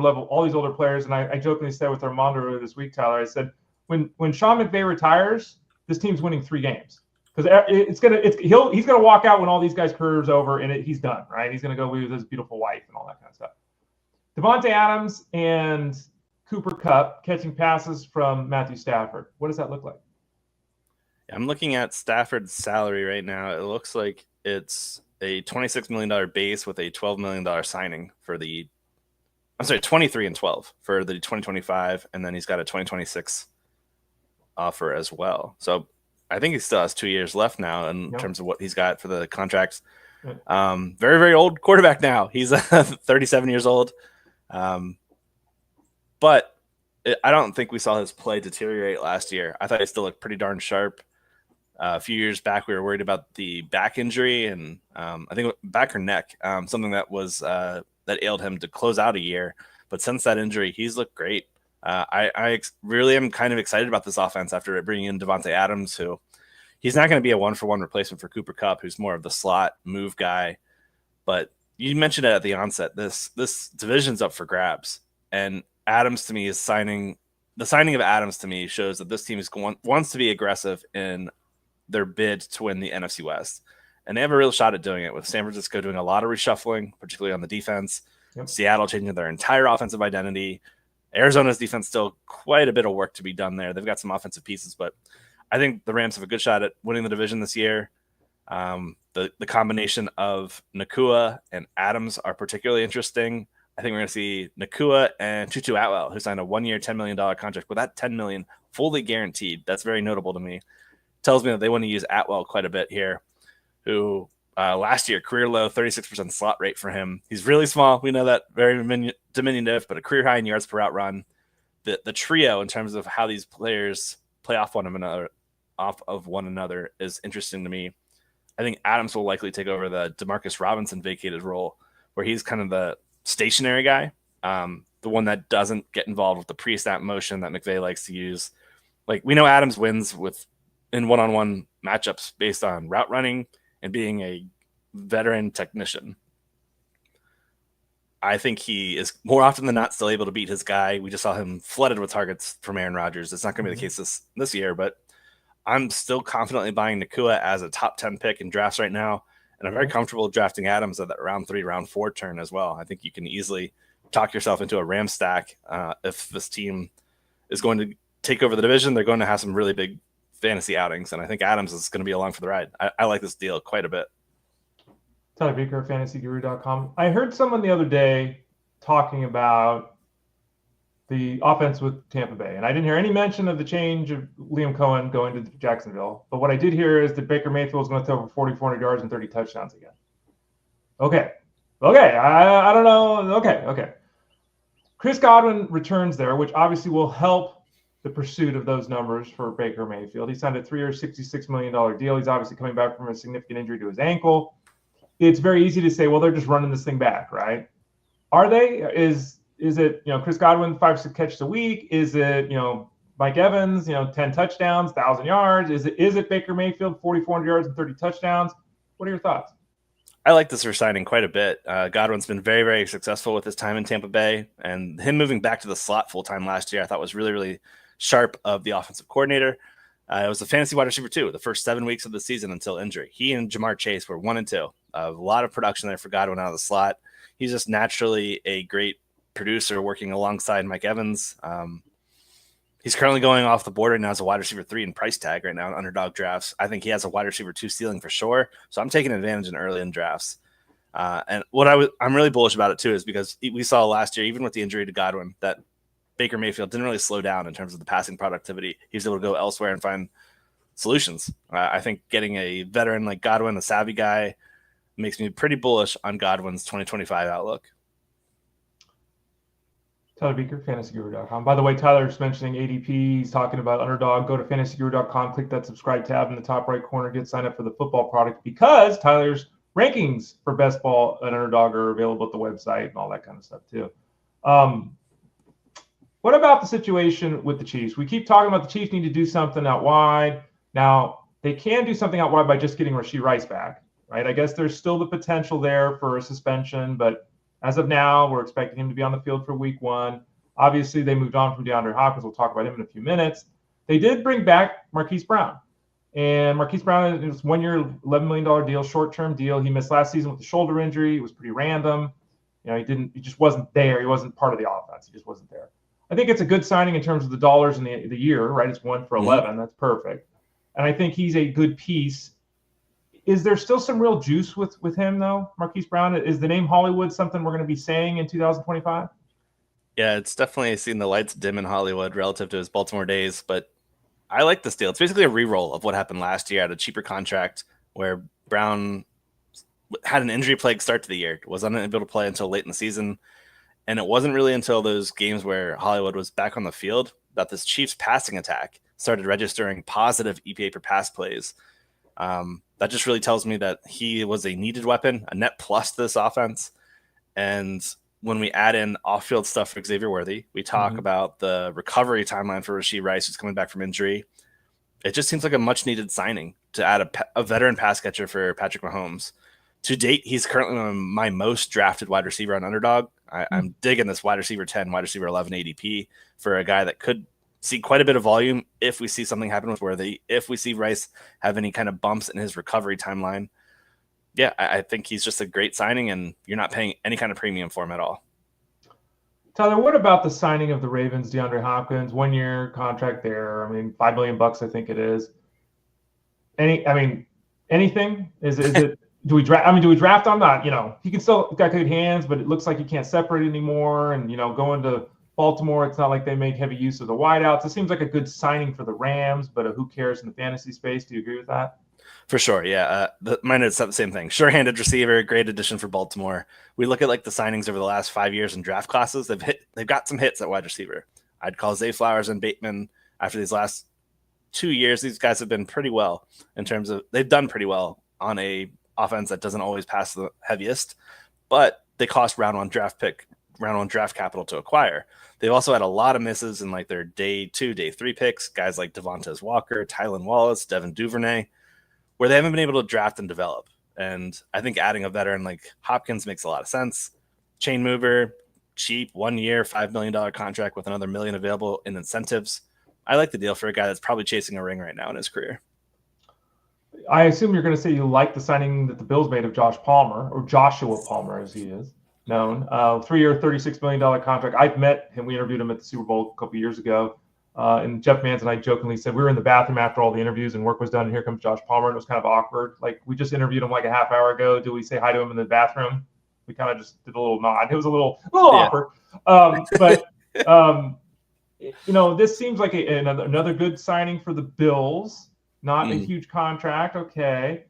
Speaker 1: players. And I jokingly said with Armando earlier this week, Tyler, I said, when Sean McVay retires, this team's winning 3 games. Because he's gonna walk out when all these guys' careers over and he's done, right? He's gonna go with his beautiful wife and all that kind of stuff. Davante Adams and Cooper Kupp catching passes from Matthew Stafford. What does that look like?
Speaker 2: I'm looking at Stafford's salary right now. It looks like it's a $26 million base with a $12 million signing for 23 and 12 for the 2025, and then he's got a 2026 offer as well. So I think he still has 2 years left now in terms of what he's got for the contracts. Very, very old quarterback now. He's 37 years old. But I don't think we saw his play deteriorate last year. I thought he still looked pretty darn sharp. A few years back, we were worried about the back injury, and I think back or neck, something that was that ailed him to close out a year. But since that injury, he's looked great. I really am kind of excited about this offense after bringing in Davante Adams, who he's not going to be a 1-for-1 replacement for Cooper Kupp, who's more of the slot move guy. But you mentioned it at the onset. This division's up for grabs, and Adams to me is signing. The signing of Adams to me shows that this team wants to be aggressive in their bid to win the NFC West. And they have a real shot at doing it, with San Francisco doing a lot of reshuffling, particularly on the defense. Seattle changing their entire offensive identity. Arizona's defense still quite a bit of work to be done there. They've got some offensive pieces, but I think the Rams have a good shot at winning the division this year. The combination of Nakua and Adams are particularly interesting. I think we're going to see Nakua and Tutu Atwell, who signed a 1-year, $10 million contract with that $10 million fully guaranteed. That's very notable to me. Tells me that they want to use Atwell quite a bit here, who last year, career low, 36% slot rate for him. He's really small. We know that, very diminutive, but a career high in yards per route run. The trio in terms of how these players play off of one another is interesting to me. I think Adams will likely take over the Demarcus Robinson vacated role where he's kind of the stationary guy, the one that doesn't get involved with the pre-snap motion that McVay likes to use. Like, we know Adams wins in one-on-one matchups based on route running and being a veteran technician. I think he is more often than not still able to beat his guy. We just saw him flooded with targets from Aaron Rodgers. It's not going to be the case this year, but I'm still confidently buying Nakua as a top 10 pick in drafts right now. And I'm very comfortable drafting Adams at that round 3, round 4 turn as well. I think you can easily talk yourself into a Ram stack. If this team is going to take over the division, they're going to have some really big fantasy outings. And I think Adams is going to be along for the ride. I like this deal quite a bit.
Speaker 1: Tyler Beaker, fantasyguru.com. I heard someone the other day talking about the offense with Tampa Bay, and I didn't hear any mention of the change of Liam Cohen going to Jacksonville. But what I did hear is that Baker Mayfield is going to throw for 4,400 yards and 30 touchdowns again. Okay. I don't know. Okay. Chris Godwin returns there, which obviously will help the pursuit of those numbers for Baker Mayfield. He signed a 3-year, $66 million deal. He's obviously coming back from a significant injury to his ankle. It's very easy to say, well, they're just running this thing back, right? Are they? Is it, Chris Godwin, 5-6 catches a week? Is it, Mike Evans, 10 touchdowns, 1,000 yards? Is it Baker Mayfield, 4,400 yards and 30 touchdowns? What are your thoughts?
Speaker 2: I like this resigning quite a bit. Godwin's been very, very successful with his time in Tampa Bay, and him moving back to the slot full-time last year I thought was really, really sharp of the offensive coordinator. It was a fantasy wide receiver, too, the first 7 weeks of the season until injury. He and Jamar Chase were 1 and 2. A lot of production there for Godwin out of the slot. He's just naturally a great producer working alongside Mike Evans. He's currently going off the board right now as a wide receiver 3 in price tag right now in underdog drafts. I think he has a wide receiver 2 ceiling for sure. So I'm taking advantage early in drafts. And what I'm really bullish about it too is because we saw last year, even with the injury to Godwin, that Baker Mayfield didn't really slow down in terms of the passing productivity. He was able to go elsewhere and find solutions. I think getting a veteran like Godwin, a savvy guy, makes me pretty bullish on Godwin's 2025 outlook.
Speaker 1: Tyler Beaker, fantasyguru.com. By the way, Tyler's mentioning ADP. He's talking about underdog. Go to fantasyguru.com, click that subscribe tab in the top right corner, get signed up for the football product, because Tyler's rankings for best ball and underdog are available at the website and all that kind of stuff too. What about the situation with the Chiefs? We keep talking about the Chiefs need to do something out wide. Now, they can do something out wide by just getting Rashee Rice back, right? I guess there's still the potential there for a suspension, but as of now, we're expecting him to be on the field for week 1. Obviously, they moved on from DeAndre Hopkins. We'll talk about him in a few minutes. They did bring back Marquise Brown. And Marquise Brown is 1 year, $11 million deal, short-term deal. He missed last season with a shoulder injury. It was pretty random. He just wasn't there. He wasn't part of the offense. He just wasn't there. I think it's a good signing in terms of the dollars in the year, right? It's 1 for 11. That's perfect. And I think he's a good piece. Is there still some real juice with him, though, Marquise Brown? Is the name Hollywood something we're going to be saying in 2025?
Speaker 2: Yeah, it's definitely seen the lights dim in Hollywood relative to his Baltimore days, but I like this deal. It's basically a re-roll of what happened last year at a cheaper contract where Brown had an injury plague start to the year, was unable to play until late in the season, and it wasn't really until those games where Hollywood was back on the field that this Chiefs passing attack started registering positive EPA per pass plays. That just really tells me that he was a needed weapon, a net plus to this offense. And when we add in off-field stuff for Xavier Worthy, we talk about the recovery timeline for Rashee Rice, who's coming back from injury. It just seems like a much-needed signing to add a veteran pass catcher for Patrick Mahomes. To date, he's currently my most drafted wide receiver on Underdog. I'm digging this wide receiver 10, wide receiver 11 ADP for a guy that could see quite a bit of volume if we see something happen with Worthy, if we see Rice have any kind of bumps in his recovery timeline. Yeah, I think he's just a great signing, and you're not paying any kind of premium for him at all.
Speaker 1: Tyler, what about the signing of the Ravens, DeAndre Hopkins, 1 year contract there? I mean, $5 million, I think it is. Anything? Is it? Do we draft? Do we draft him? Not. He can still got good hands, but it looks like he can't separate anymore. And going to Baltimore, it's not like they make heavy use of the wideouts. It seems like a good signing for the Rams, but who cares in the fantasy space? Do you agree with that?
Speaker 2: For sure, yeah. Mine is the same thing. Sure-handed receiver, great addition for Baltimore. We look at the signings over the last 5 years in draft classes. They've got some hits at wide receiver. I'd call Zay Flowers and Bateman after these last 2 years. These guys have been pretty well in terms of they've done pretty well on a offense that doesn't always pass the heaviest. But they cost round one draft capital to acquire. They've also had a lot of misses in like their day 2, day 3 picks, guys like Devontae Walker, Tylan Wallace, Devin Duvernay, where they haven't been able to draft and develop. And I think adding a veteran like Hopkins makes a lot of sense. Chain mover, cheap, 1 year, $5 million contract with another $1 million available in incentives. I like the deal for a guy that's probably chasing a ring right now in his career.
Speaker 1: I assume you're going to say you like the signing that the Bills made of Josh Palmer, or Joshua Palmer as he is known. 3-year, $36 million contract. I've met him. We interviewed him at the Super Bowl a couple years ago. And Jeff Mans and I jokingly said we were in the bathroom after all the interviews and work was done, and here comes Josh Palmer, and it was kind of awkward. Like, we just interviewed him like a half hour ago. Do we say hi to him in the bathroom? We kind of just did a little nod. It was a little awkward. This seems like another good signing for the Bills. Not a huge contract. Okay.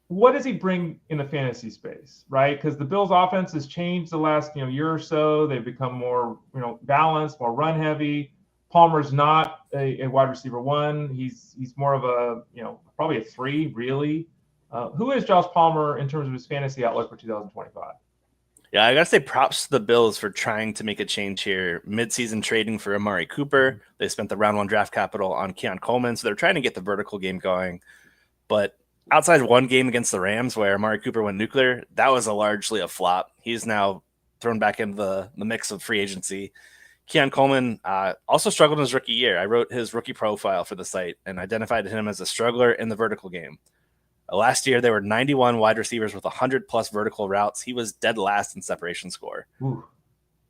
Speaker 1: What does he bring in the fantasy space, right? Because the Bills' offense has changed the last year or so. They've become more balanced, more run heavy. Palmer's not a wide receiver 1. He's more of a probably a 3 really. Who is Josh Palmer in terms of his fantasy outlook for 2025?
Speaker 2: Yeah, I gotta say props to the Bills for trying to make a change here. Mid-season trading for Amari Cooper. They spent the round 1 draft capital on Keon Coleman, so they're trying to get the vertical game going. But outside one game against the Rams where Amari Cooper went nuclear, that was largely a flop. He's now thrown back into the mix of free agency. Keon Coleman also struggled in his rookie year. I wrote his rookie profile for the site and identified him as a struggler in the vertical game. Last year, there were 91 wide receivers with 100-plus vertical routes. He was dead last in separation score.
Speaker 1: Ooh.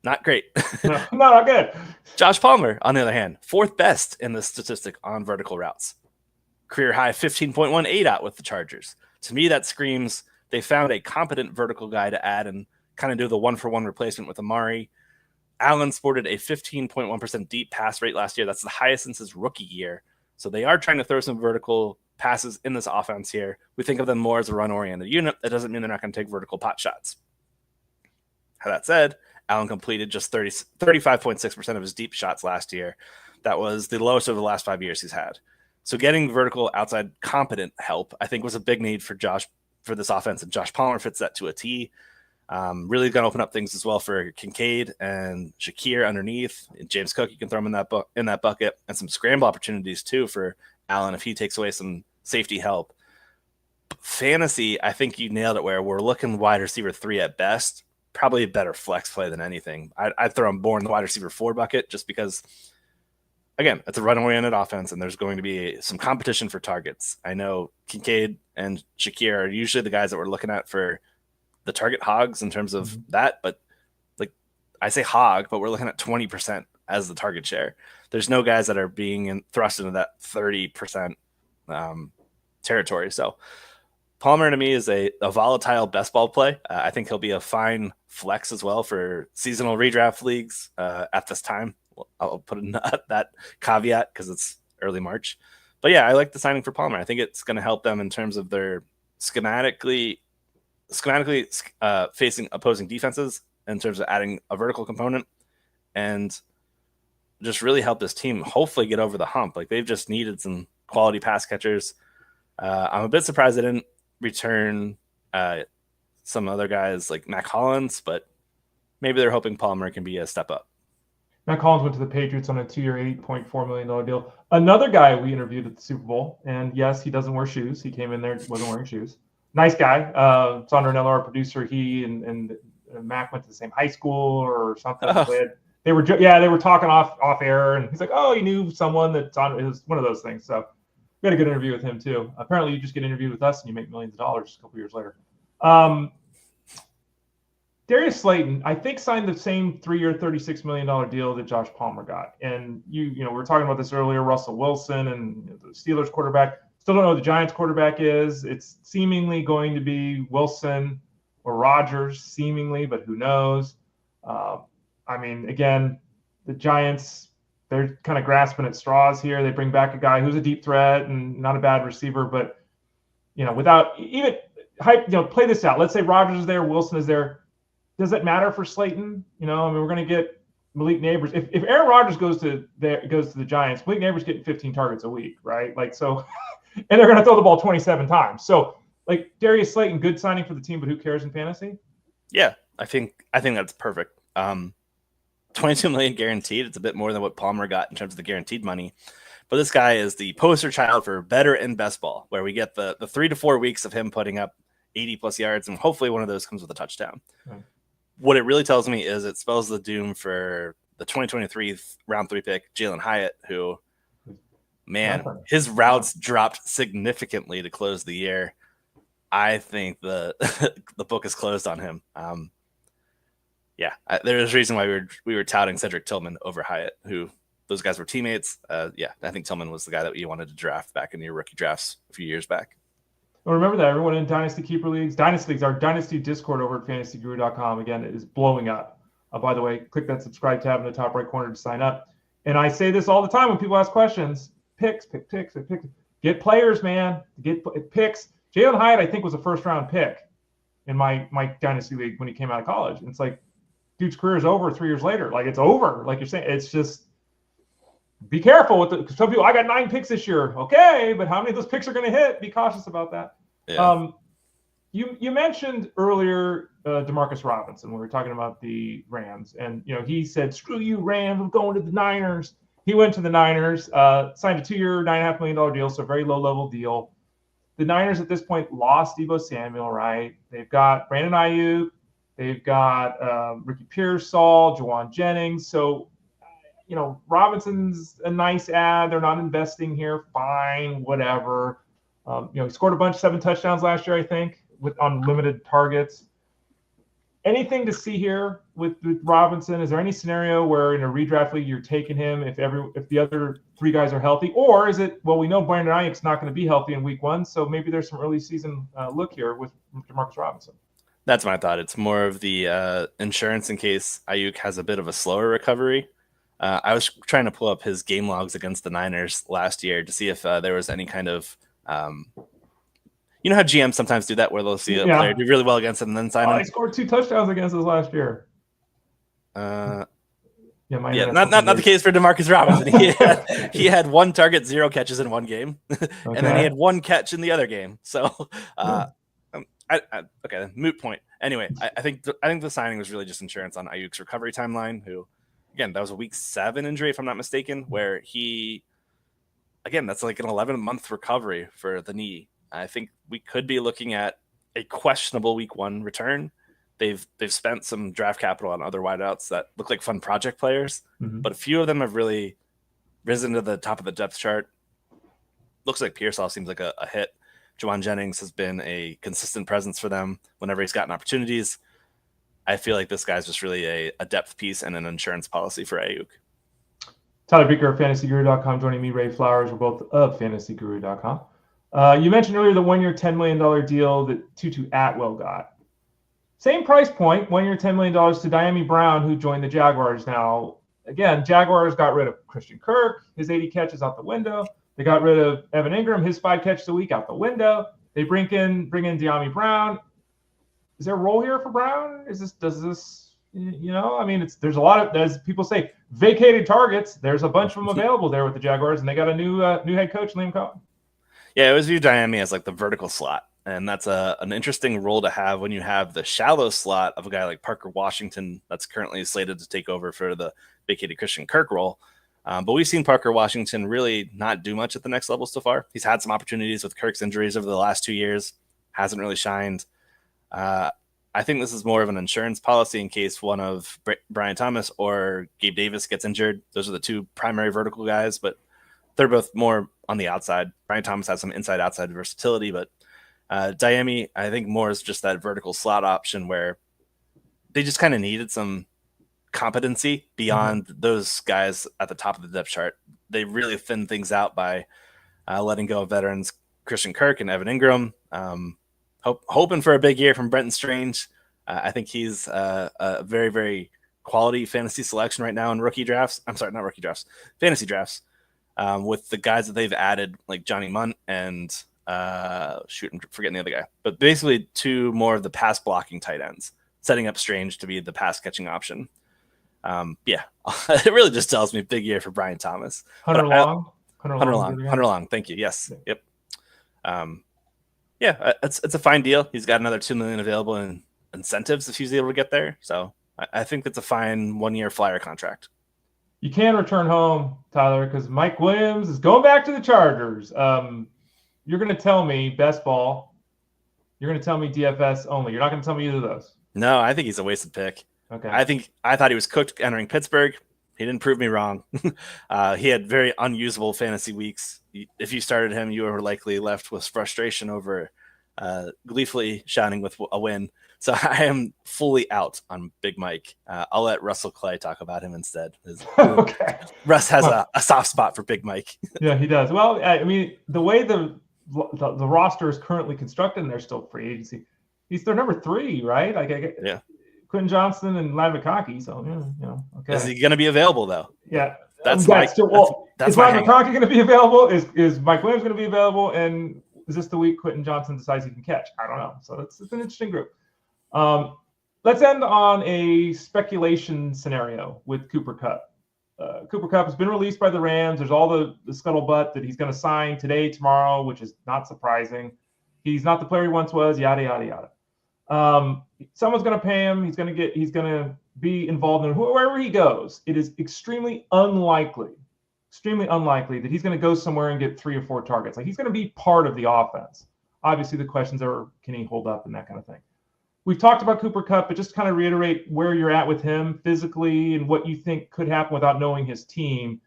Speaker 2: Not great.
Speaker 1: No, not good.
Speaker 2: Josh Palmer, on the other hand, 4th best in the statistic on vertical routes. Career high 15.18 out with the Chargers. To me, that screams they found a competent vertical guy to add and kind of do the one-for-one replacement with Amari. Allen sported a 15.1% deep pass rate last year. That's the highest since his rookie year. So they are trying to throw some vertical passes in this offense here. We think of them more as a run-oriented unit. That doesn't mean they're not going to take vertical pot shots. That said, Allen completed just 35.6% of his deep shots last year. That was the lowest over the last 5 years he's had. So getting vertical outside competent help, I think, was a big need for this offense, and Josh Palmer fits that to a T. Really going to open up things as well for Kincaid and Shakir underneath. And James Cook, you can throw him in that bucket, and some scramble opportunities too for Allen if he takes away some safety help. Fantasy, I think you nailed it where we're looking wide receiver 3 at best. Probably a better flex play than anything. I'd throw him more in the wide receiver 4 bucket just because, again, it's a run-oriented offense and there's going to be some competition for targets. I know Kincaid and Shakir are usually the guys that we're looking at for the target hogs in terms of that, but like I say hog, but we're looking at 20% as the target share. There's no guys that are being thrust into that 30% territory. So Palmer to me is a volatile best ball play. I think he'll be a fine flex as well for seasonal redraft leagues at this time. I'll put that caveat because it's early March. But yeah, I like the signing for Palmer. I think it's going to help them in terms of their schematically facing opposing defenses in terms of adding a vertical component and just really help this team hopefully get over the hump. Like they've just needed some quality pass catchers. I'm a bit surprised they didn't return some other guys like Mack Hollins, but maybe they're hoping Palmer can be a step up.
Speaker 1: Mack Hollins went to the Patriots on a 2-year, $8.4 million deal. Another guy we interviewed at the Super Bowl, and yes, he doesn't wear shoes. He came in there, wasn't wearing shoes. Nice guy. Sondernello, our producer, he and Mack went to the same high school or something. Oh. They were talking off air, and he's like, "Oh, he knew someone that's on." It was one of those things. So we had a good interview with him too. Apparently, you just get interviewed with us and you make millions of dollars a couple years later. Darius Slayton, I think, signed the same 3-year, $36 million deal that Josh Palmer got. And we were talking about this earlier. Russell Wilson and the Steelers quarterback. Still don't know who the Giants quarterback is. It's seemingly going to be Wilson or Rodgers, seemingly, but who knows? Again, the Giants, they're kind of grasping at straws here. They bring back a guy who's a deep threat and not a bad receiver, but, without even hype, play this out. Let's say Rodgers is there, Wilson is there. Does it matter for Slayton? We're going to get Malik Neighbors. If Aaron Rodgers goes to the Giants, Malik Neighbors getting 15 targets a week, right? And they're going to throw the ball 27 times. So, Darius Slayton, good signing for the team, but who cares in fantasy?
Speaker 2: Yeah. I think that's perfect. 22 million guaranteed. It's a bit more than what Palmer got in terms of the guaranteed money. But this guy is the poster child for better in best ball, where we get the 3 to 4 weeks of him putting up 80 plus yards, and hopefully one of those comes with a touchdown. Right. What it really tells me is it spells the doom for the 2023 round 3 pick, Jalen Hyatt, who, man, his routes dropped significantly to close the year. I think the book is closed on him. There's a reason why we were touting Cedric Tillman over Hyatt, who those guys were teammates. I think Tillman was the guy that you wanted to draft back in your rookie drafts a few years back.
Speaker 1: Well, remember that everyone in Dynasty Keeper Leagues, Dynasty Leagues, our Dynasty Discord over at FantasyGuru.com, again, is blowing up. By the way, click that subscribe tab in the top right corner to sign up. And I say this all the time when people ask questions: pick. Get players, man. Get picks. Jalen Hyatt, I think, was a first-round pick in my Dynasty League when he came out of college. And it's like, dude's career is over 3 years later. Like, it's over. Like you're saying, it's just be careful with it. Some people, I got 9 picks this year. Okay, but how many of those picks are going to hit? Be cautious about that. Yeah. You mentioned earlier Demarcus Robinson when we were talking about the Rams, and he said, "Screw you, Rams! I'm going to the Niners." He went to the Niners, signed a 2-year, $9.5 million deal, so a very low-level deal. The Niners at this point lost Deebo Samuel, right? They've got Brandon Ayuk, they've got Ricky Pearsall, Juwan Jennings. So, Robinson's a nice ad. They're not investing here. Fine, whatever. He scored a bunch, 7 touchdowns last year, I think, on limited targets. Anything to see here with Robinson? Is there any scenario where in a redraft league you're taking him if the other 3 guys are healthy? Or is it, well, we know Brandon Ayuk's not going to be healthy in week 1, so maybe there's some early season look here with Demarcus Robinson?
Speaker 2: That's my thought. It's more of the insurance in case Ayuk has a bit of a slower recovery. I was trying to pull up his game logs against the Niners last year to see if there was any kind of you know how GMs sometimes do that, where they'll see a player do really well against them and then sign him?
Speaker 1: He scored 2 touchdowns against us last year.
Speaker 2: Not the case for Demarcus Robinson. He had 1 target, 0 catches in 1 game, and then he had 1 catch in the other game. So, moot point. Anyway, I think the signing was really just insurance on Ayuk's recovery timeline. Who, again, that was a week 7 injury, if I'm not mistaken, where that's like an 11-month recovery for the knee. I think we could be looking at a questionable week 1 return. They've spent some draft capital on other wideouts that look like fun project players, but a few of them have really risen to the top of the depth chart. Looks like Pearsall seems like a hit. Juwan Jennings has been a consistent presence for them whenever he's gotten opportunities. I feel like this guy's just really a depth piece and an insurance policy for Ayuk.
Speaker 1: Tyler Beaker of FantasyGuru.com joining me, Ray Flowers. We're both of FantasyGuru.com. You mentioned earlier the 1-year, $10 million deal that Tutu Atwell got. Same price point, 1-year, $10 million to Dyami Brown, who joined the Jaguars now. Again, Jaguars got rid of Christian Kirk, his 80 catches out the window. They got rid of Evan Ingram, his 5 catches a week out the window. They bring in Dyami Brown. Is there a role here for Brown? There's a lot of, as people say, vacated targets. There's a bunch of them available there with the Jaguars, and they got a new head coach, Liam Cohen.
Speaker 2: Yeah, I always view Dyami as like the vertical slot, and that's an interesting role to have when you have the shallow slot of a guy like Parker Washington that's currently slated to take over for the vacated Christian Kirk role. But we've seen Parker Washington really not do much at the next level so far. He's had some opportunities with Kirk's injuries over the last 2 years, hasn't really shined. I think this is more of an insurance policy in case one of Brian Thomas or Gabe Davis gets injured. Those are the 2 primary vertical guys, but they're both more on the outside. Brian Thomas has some inside-outside versatility, but Dyami, I think more is just that vertical slot option where they just kind of needed some competency beyond those guys at the top of the depth chart. They really thinned things out by letting go of veterans Christian Kirk and Evan Ingram. Hoping for a big year from Brenton Strange. I think he's a very, very quality fantasy selection right now in rookie drafts. I'm sorry, not rookie drafts, fantasy drafts. With the guys that they've added, like Johnny Munt and I'm forgetting the other guy. But basically 2 more of the pass blocking tight ends, setting up Strange to be the pass catching option. It really just tells me big year for Brian Thomas.
Speaker 1: Hunter
Speaker 2: Long. Thank you. Yes. Yep. It's a fine deal. He's got another $2 million available in incentives if he's able to get there. So I think that's a fine 1-year flyer contract.
Speaker 1: You can return home, Tyler, because Mike Williams is going back to the Chargers. You're going to tell me best ball. You're going to tell me DFS only. You're not going to tell me either of those.
Speaker 2: No, I think he's a wasted pick.
Speaker 1: Okay.
Speaker 2: I thought he was cooked entering Pittsburgh. He didn't prove me wrrong. He had very unusable fantasy weeks. If you started him, you were likely left with frustration over gleefully shouting with a win. So I am fully out on Big Mike. I'll let Russell Clay talk about him instead.
Speaker 1: Okay.
Speaker 2: Russ has a soft spot for Big Mike.
Speaker 1: Yeah, he does. Well, I mean, the way the roster is currently constructed, and they're still free agency. He's their number 3, right?
Speaker 2: Yeah.
Speaker 1: Quentin Johnston and Ladd McConkey. So okay.
Speaker 2: Is he going to be available though?
Speaker 1: Yeah,
Speaker 2: that's
Speaker 1: Is Ladd McConkey going to be available? Is Mike Williams going to be available? And is this the week Quentin Johnston decides he can catch? I don't know. So it's an interesting group. Let's end on a speculation scenario with Cooper Kupp. Cooper Kupp has been released by the Rams. There's all the scuttlebutt that he's going to sign today, tomorrow, which is not surprising. He's not the player he once was. Yada yada yada. Someone's going to pay him. He's going to be involved in wherever he goes. It is extremely unlikely that he's going to go somewhere and get 3 or 4 targets. Like, he's going to be part of the offense. Obviously, the questions are, can he hold up and that kind of thing. We've talked about Cooper Kupp, but just kind of reiterate where you're at with him physically and what you think could happen without knowing his team.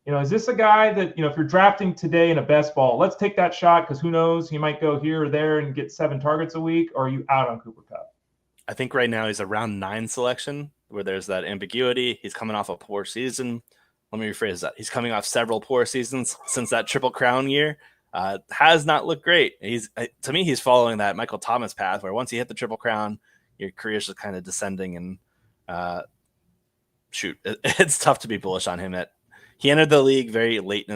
Speaker 1: Is this a guy that, if you're drafting today in a best ball, let's take that shot because who knows, he might go here or there and get 7 targets a week, or are you out on Cooper Kupp?
Speaker 2: I think right now he's a round 9 selection where there's that ambiguity. He's coming off a poor season. Let me rephrase that. He's coming off several poor seasons since that Triple Crown year. Has not looked great. To me, he's following that Michael Thomas path where once you hit the Triple Crown, your career's just kind of descending, and it's tough to be bullish on him. He entered the league very late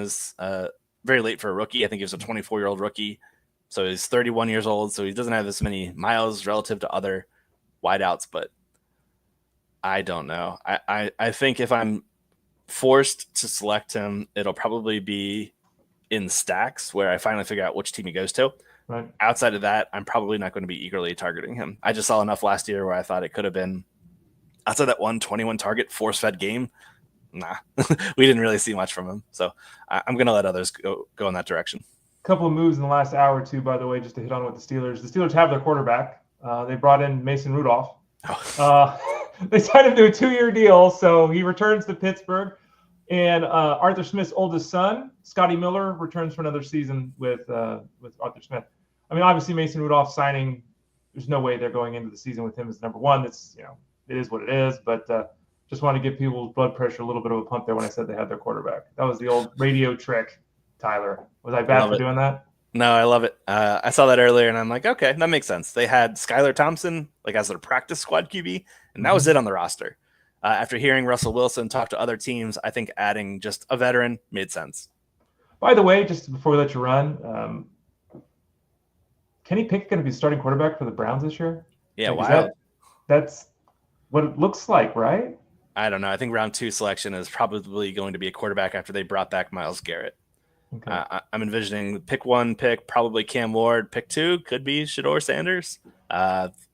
Speaker 2: very late for a rookie. I think he was a 24-year-old rookie, so he's 31 years old. So he doesn't have as many miles relative to other wideouts. But I don't know. I think if I'm forced to select him, it'll probably be in stacks where I finally figure out which team he goes to.
Speaker 1: Right. Outside
Speaker 2: of that, I'm probably not going to be eagerly targeting him. I just saw enough last year where I thought it could have been outside that 21 target force-fed game. Nah, we didn't really see much from him. So I'm going to let others go in that direction.
Speaker 1: A couple of moves in the last hour or two, by the way, just to hit on with the Steelers. The Steelers have their quarterback. They brought in Mason Rudolph. They signed him to a 2-year deal, so he returns to Pittsburgh. And Arthur Smith's oldest son, Scotty Miller, returns for another season with Arthur Smith. I mean, obviously Mason Rudolph signing, there's no way they're going into the season with him as number 1. It's, it is what it is. But just want to give people's blood pressure a little bit of a pump there when I said they had their quarterback. That was the old radio trick, Tyler. Was I bad for doing that?
Speaker 2: No, I love it. I saw that earlier, and I'm like, okay, that makes sense. They had Skylar Thompson as their practice squad QB, and that was it on the roster. After hearing Russell Wilson talk to other teams, I think adding just a veteran made sense.
Speaker 1: By the way, just before we let you run, Kenny Pickett going to be starting quarterback for the Browns this year?
Speaker 2: Yeah, wild.
Speaker 1: That's what it looks like, right?
Speaker 2: I don't know. I think round 2 selection is probably going to be a quarterback after they brought back Myles Garrett. Okay. I'm envisioning pick 1 pick, probably Cam Ward. Pick 2 could be Shedeur Sanders.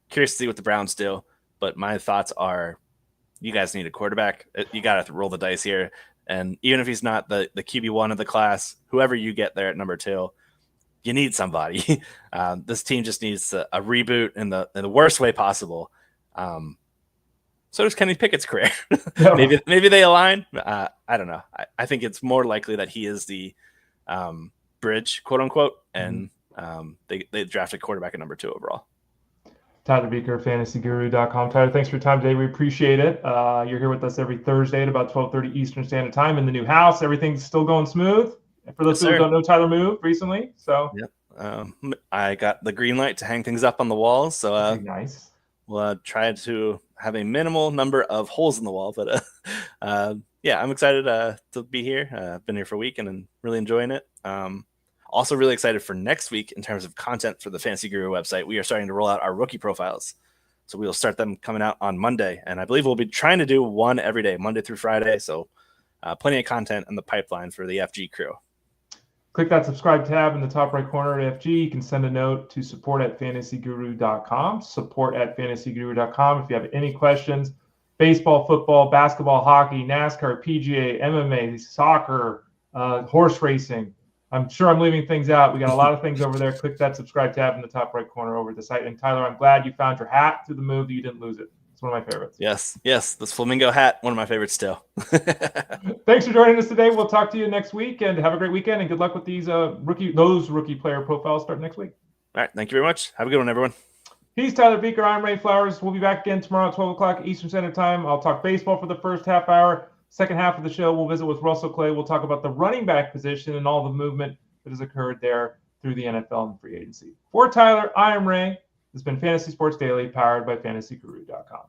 Speaker 2: Curious to see what the Browns do, but my thoughts are you guys need a quarterback. You got to roll the dice here. And even if he's not the QB1 of the class, whoever you get there at number 2, you need somebody. This team just needs a reboot in the worst way possible. So does Kenny Pickett's career. maybe they align. I don't know. I think it's more likely that he is the bridge, quote unquote, and they drafted quarterback at number 2 overall.
Speaker 1: Tyler Beaker, fantasyguru.com. Tyler, thanks for your time today. We appreciate it. You're here with us every Thursday at about 12:30 Eastern Standard Time in the new house. Everything's still going smooth. For those who don't know, Tyler moved recently. So
Speaker 2: I got the green light to hang things up on the walls. So
Speaker 1: nice.
Speaker 2: We'll try to have a minimal number of holes in the wall. But I'm excited to be here. I've been here for a week and I'm really enjoying it. Also really excited for next week in terms of content for the Fantasy Guru website. We are starting to roll out our rookie profiles. So we will start them coming out on Monday. And I believe we'll be trying to do one every day, Monday through Friday. So plenty of content in the pipeline for the FG crew.
Speaker 1: Click that subscribe tab in the top right corner at FG. You can send a note to support@fantasyguru.com. Support@fantasyguru.com. If you have any questions, baseball, football, basketball, hockey, NASCAR, PGA, MMA, soccer, horse racing. I'm sure I'm leaving things out. We got a lot of things over there. Click that subscribe tab in the top right corner over the site. And Tyler, I'm glad you found your hat through the move. You didn't lose it. It's one of my favorites.
Speaker 2: Yes, this flamingo hat, one of my favorites still.
Speaker 1: Thanks for joining us today. We'll talk to you next week, and have a great weekend, and good luck with these rookie player profiles starting next week.
Speaker 2: All right, thank you very much. Have a good one, everyone.
Speaker 1: He's Tyler Beaker. I'm Ray Flowers. We'll be back again tomorrow at 12 o'clock Eastern Standard Time. I'll talk baseball for the first half hour. Second half of the show, we'll visit with Russell Clay. We'll talk about the running back position and all the movement that has occurred there through the NFL and free agency. For Tyler, I am Ray. This has been Fantasy Sports Daily, powered by fantasyguru.com.